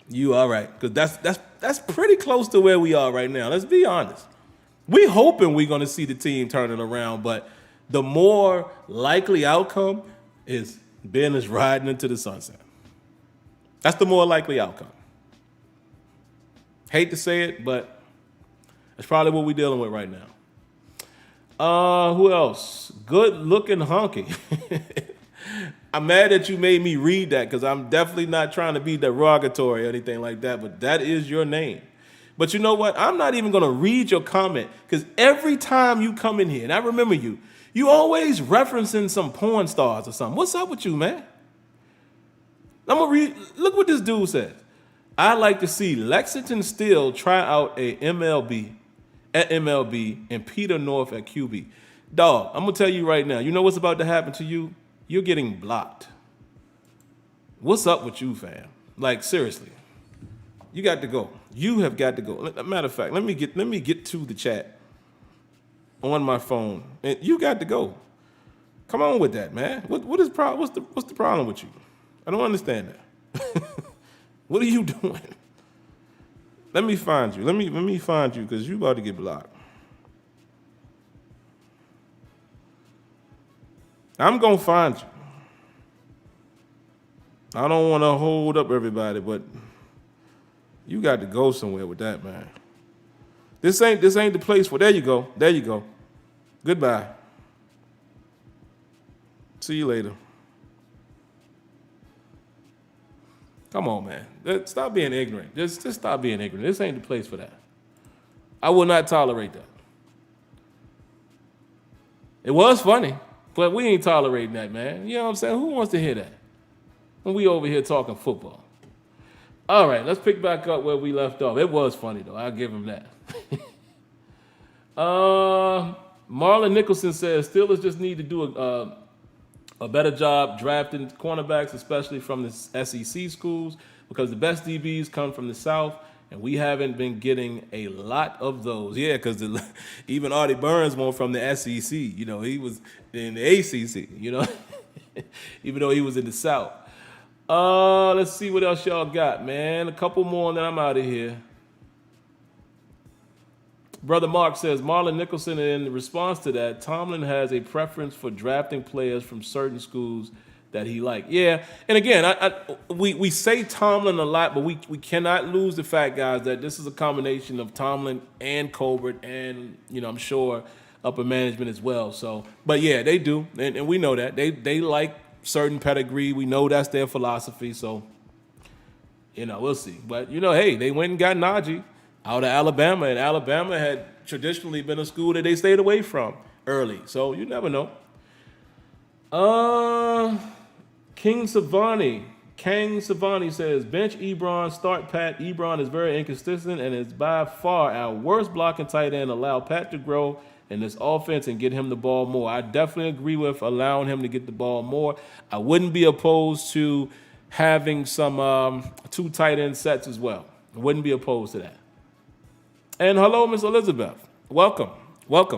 You all right? Because that's pretty close to where we are right now. Let's be honest. We hoping we're going to see the team turning around, but the more likely outcome is Ben is riding into the sunset. That's the more likely outcome. Hate to say it, but that's probably what we're dealing with right now. Who else? Good looking honky. I'm mad that you made me read that because I'm definitely not trying to be derogatory or anything like that, but that is your name. But you know what? I'm not even going to read your comment because every time you come in here, and I remember you always referencing some porn stars or something. What's up with you, man? I'm going to read. Look what this dude says. I'd like to see Lexington Steel try out at MLB and Peter North at QB. Dog, I'm going to tell you right now. You know what's about to happen to you? You're getting blocked. What's up with you, fam? Like, seriously. You got to go. You have got to go. Matter of fact, let me get to the chat on my phone. And you got to go. Come on with that, man. What's the problem with you? I don't understand that. What are you doing? Let me find you. Let me find you because you about to get blocked. I'm gonna find you. I don't want to hold up everybody, but you got to go somewhere with that, man. This ain't the place for. There you go. There you go. Goodbye. See you later. Come on, man. Stop being ignorant. Just stop being ignorant. This ain't the place for that. I will not tolerate that. It was funny, but we ain't tolerating that, man. You know what I'm saying? Who wants to hear that when we over here talking football? All right, let's pick back up where we left off. It was funny, though. I'll give him that. Marlon Nicholson says Steelers just need to do a better job drafting cornerbacks, especially from the SEC schools, because the best DBs come from the South, and we haven't been getting a lot of those. Yeah, because even Artie Burns won from the SEC. You know, he was in the ACC, you know, even though he was in the South. Let's see what else y'all got, man. A couple more, and then I'm out of here. Brother Mark says, Marlon Nicholson, in response to that, Tomlin has a preference for drafting players from certain schools that he likes. Yeah, and again, we say Tomlin a lot, but we cannot lose the fact, guys, that this is a combination of Tomlin and Colbert and, you know, I'm sure upper management as well. So, but yeah, they do, and we know that. They like certain pedigree. We know that's their philosophy, so, you know, we'll see. But, you know, hey, they went and got Najee out of Alabama, and Alabama had traditionally been a school that they stayed away from early. So you never know. Kang Savani says, bench Ebron, start Pat. Ebron is very inconsistent and is by far our worst blocking tight end. Allow Pat to grow in this offense and get him the ball more. I definitely agree with allowing him to get the ball more. I wouldn't be opposed to having some two tight end sets as well. I wouldn't be opposed to that. And hello, Miss Elizabeth. Welcome.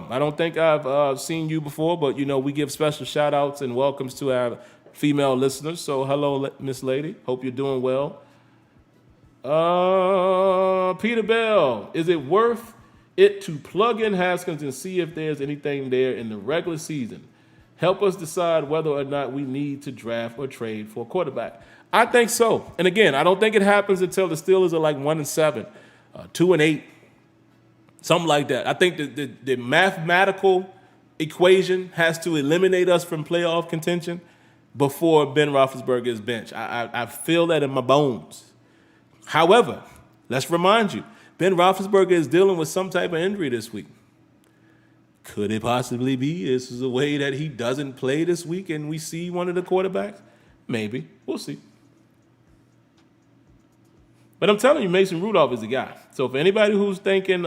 I don't think I've seen you before, but, you know, we give special shout-outs and welcomes to our female listeners. So hello, Miss Lady. Hope you're doing well. Peter Bell, is it worth it to plug in Haskins and see if there's anything there in the regular season? Help us decide whether or not we need to draft or trade for a quarterback. I think so. And again, I don't think it happens until the Steelers are like 1-7, 2-8. Something like that. I think the mathematical equation has to eliminate us from playoff contention before Ben Roethlisberger is benched. I feel that in my bones. However, let's remind you, Ben Roethlisberger is dealing with some type of injury this week. Could it possibly be this is a way that he doesn't play this week and we see one of the quarterbacks? Maybe. We'll see. But I'm telling you, Mason Rudolph is the guy. So for anybody who's thinking,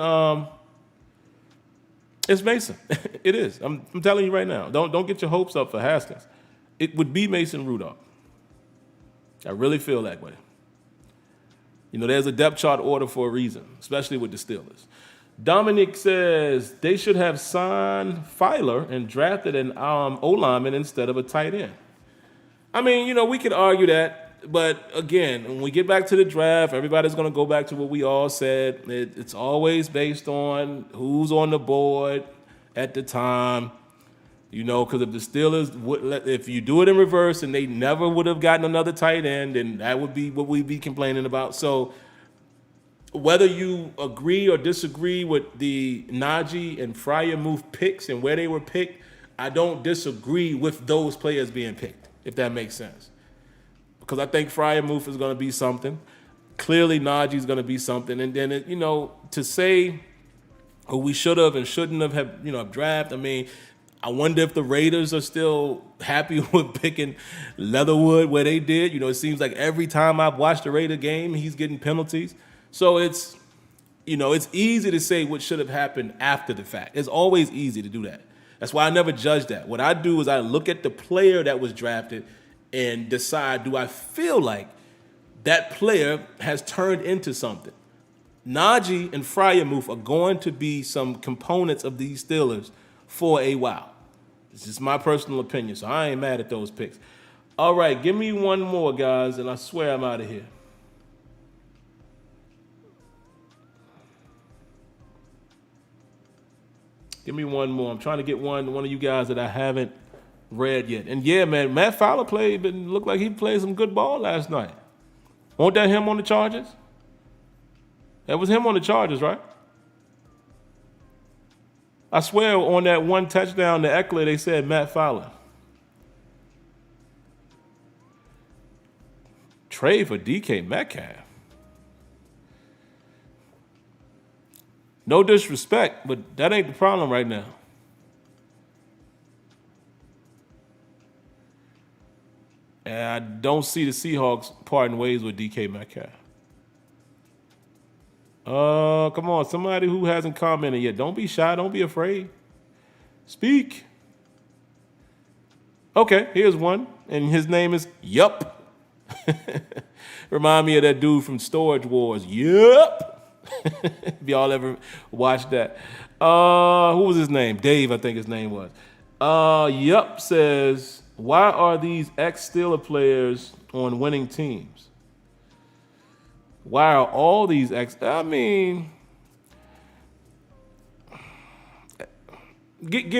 it's Mason. It is. I'm telling you right now. Don't get your hopes up for Haskins. It would be Mason Rudolph. I really feel that way. You know, there's a depth chart order for a reason, especially with the Steelers. Dominic says they should have signed Filer and drafted an O-lineman instead of a tight end. I mean, you know, we could argue that. But again, when we get back to the draft, everybody's going to go back to what we all said. It's always based on who's on the board at the time. You know, because if the Steelers if you do it in reverse and they never would have gotten another tight end, then that would be what we'd be complaining about. So whether you agree or disagree with the Najee and Freiermuth picks and where they were picked, I don't disagree with those players being picked, if that makes sense. Because I think Freiermuth is going to be something. Clearly, Najee is going to be something. And then, you know, to say who we should have and shouldn't have drafted, I mean, I wonder if the Raiders are still happy with picking Leatherwood where they did. You know, it seems like every time I've watched a Raider game, he's getting penalties. So it's, you know, it's easy to say what should have happened after the fact. It's always easy to do that. That's why I never judge that. What I do is I look at the player that was drafted and decide, do I feel like that player has turned into something? Najee and Freiermuth are going to be some components of these Steelers for a while. This is my personal opinion, so I ain't mad at those picks. All right, give me one more, guys, and I swear I'm out of here. Give me one more. I'm trying to get one of you guys that I haven't read yet. And yeah, man, Matt Fowler looked like he played some good ball last night. Wasn't that him on the Chargers? That was him on the Chargers, right? I swear on that one touchdown to Eckler, they said Matt Fowler. Trade for DK Metcalf. No disrespect, but that ain't the problem right now. And I don't see the Seahawks parting ways with DK Metcalf. Come on, somebody who hasn't commented yet. Don't be shy. Don't be afraid. Speak. Okay, here's one, and his name is Yup. Remind me of that dude from Storage Wars. Yup. If y'all ever watched that. Who was his name? Dave, I think his name was. Yup says, why are these ex-Steeler players on winning teams? Why are all these give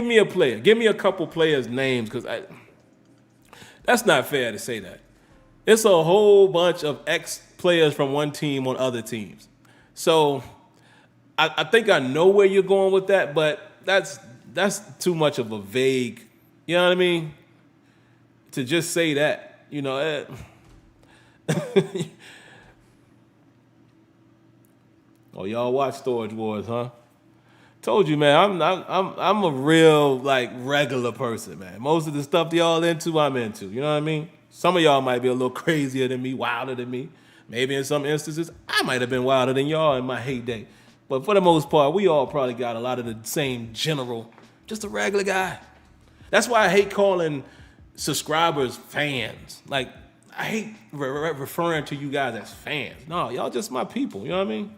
me a player. Give me a couple players' names, because that's not fair to say that. It's a whole bunch of ex-players from one team on other teams. So I think I know where you're going with that, but that's too much of a vague, you know what I mean? To just say that, you know. Oh, y'all watch Storage Wars, huh? Told you, man. I'm a real regular person, man. Most of the stuff y'all into, I'm into. You know what I mean? Some of y'all might be a little crazier than me, wilder than me. Maybe in some instances, I might have been wilder than y'all in my heyday. But for the most part, we all probably got a lot of the same general, just a regular guy. That's why I hate calling subscribers fans. I hate referring to you guys as fans. No, y'all just my people. You know what I mean?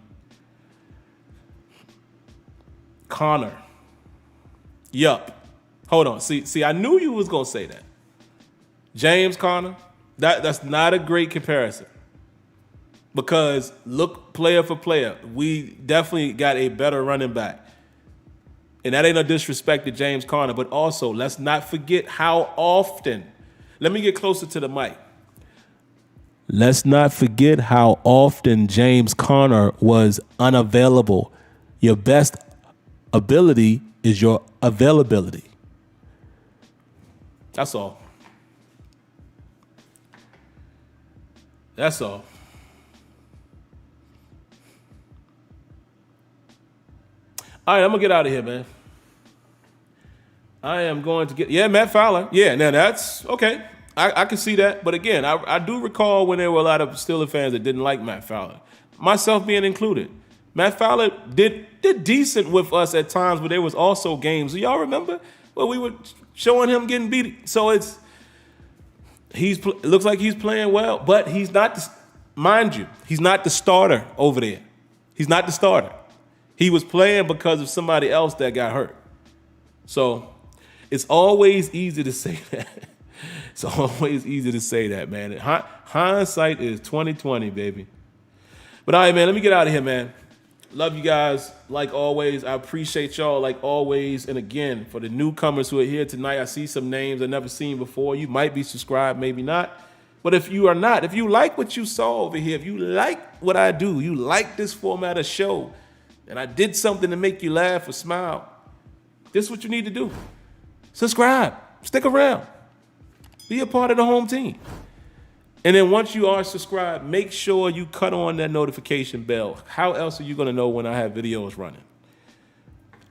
Connor. Yup. Hold on. See, I knew you was going to say that. James Conner, that's not a great comparison. Because look player for player, we definitely got a better running back. And that ain't no disrespect to James Conner, but also let's not forget how often, let me get closer to the mic. Let's not forget how often James Conner was unavailable. Your best ability is your availability. That's all. That's all. All right, I'm going to get out of here, man. I am going to get... Matt Fowler. Yeah, now that's... Okay, I can see that. But again, I do recall when there were a lot of Steelers fans that didn't like Matt Fowler. Myself being included. Matt Fowler did decent with us at times, but there was also games. Do y'all remember? Well, we were showing him getting beat. So it looks like he's playing well, but he's not... Mind you, he's not the starter over there. He's not the starter. He was playing because of somebody else that got hurt. So it's always easy to say that. It's always easy to say that, man. Hindsight is 20/20, baby. But all right, man, let me get out of here, man. Love you guys like always. I appreciate y'all like always. And again, for the newcomers who are here tonight, I see some names I've never seen before. You might be subscribed, maybe not. But if you are not, if you like what you saw over here, if you like what I do, you like this format of show, and I did something to make you laugh or smile, this is what you need to do. Subscribe. Stick around. Be a part of the home team. And then once you are subscribed, make sure you cut on that notification bell. How else are you going to know when I have videos running?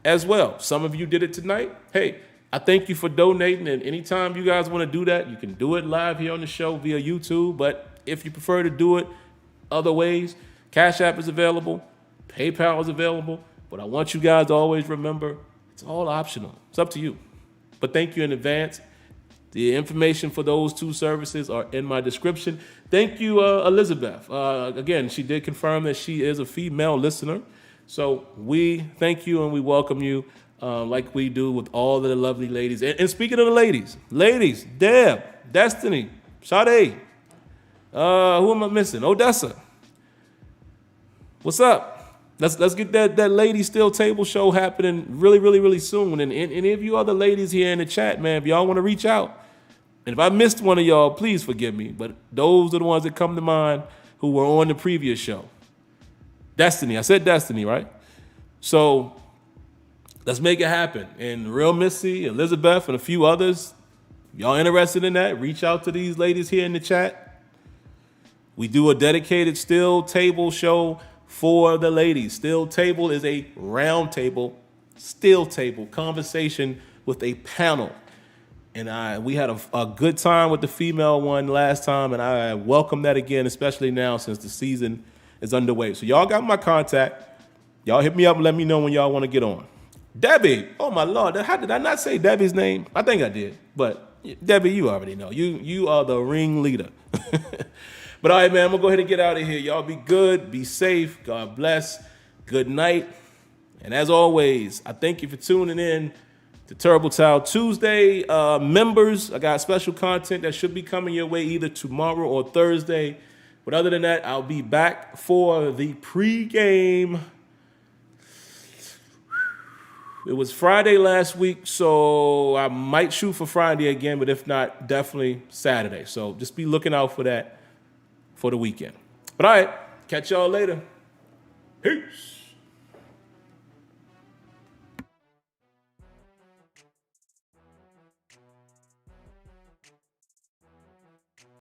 As well, some of you did it tonight. Hey, I thank you for donating. And anytime you guys want to do that, you can do it live here on the show via YouTube. But if you prefer to do it other ways, Cash App is available. PayPal is available. But I want you guys to always remember, it's all optional. It's up to you. But thank you in advance. The information for those two services are in my description. Thank you, Elizabeth. Again, she did confirm that she is a female listener. So we thank you and we welcome you like we do with all of the lovely ladies. And speaking of the ladies, Deb, Destiny, Sade, who am I missing? Odessa. What's up? Let's get that lady still table show happening really soon. And any of you other ladies here in the chat, man, if y'all want to reach out, and if I missed one of y'all, please forgive me. But those are the ones that come to mind who were on the previous show. Destiny, I said Destiny, right? So let's make it happen. And Real Missy, Elizabeth, and a few others, if y'all interested in that, reach out to these ladies here in the chat. We do a dedicated still table show for the ladies. Still table is a round table, still table conversation with a panel. And we had a good time with the female one last time, and I welcome that again, especially now since the season is underway. So y'all got my contact. Y'all hit me up and let me know when y'all want to get on. Debbie, oh my Lord, how did I not say Debbie's name? I think I did, but Debbie, you already know. You are the ringleader. But all right, man, I'm going to go ahead and get out of here. Y'all be good, be safe, God bless, good night. And as always, I thank you for tuning in to Terrible Towel Tuesday. Members, I got special content that should be coming your way either tomorrow or Thursday. But other than that, I'll be back for the pregame. It was Friday last week, so I might shoot for Friday again, but if not, definitely Saturday. So just be looking out for that for the weekend. But all right, catch y'all later. Peace.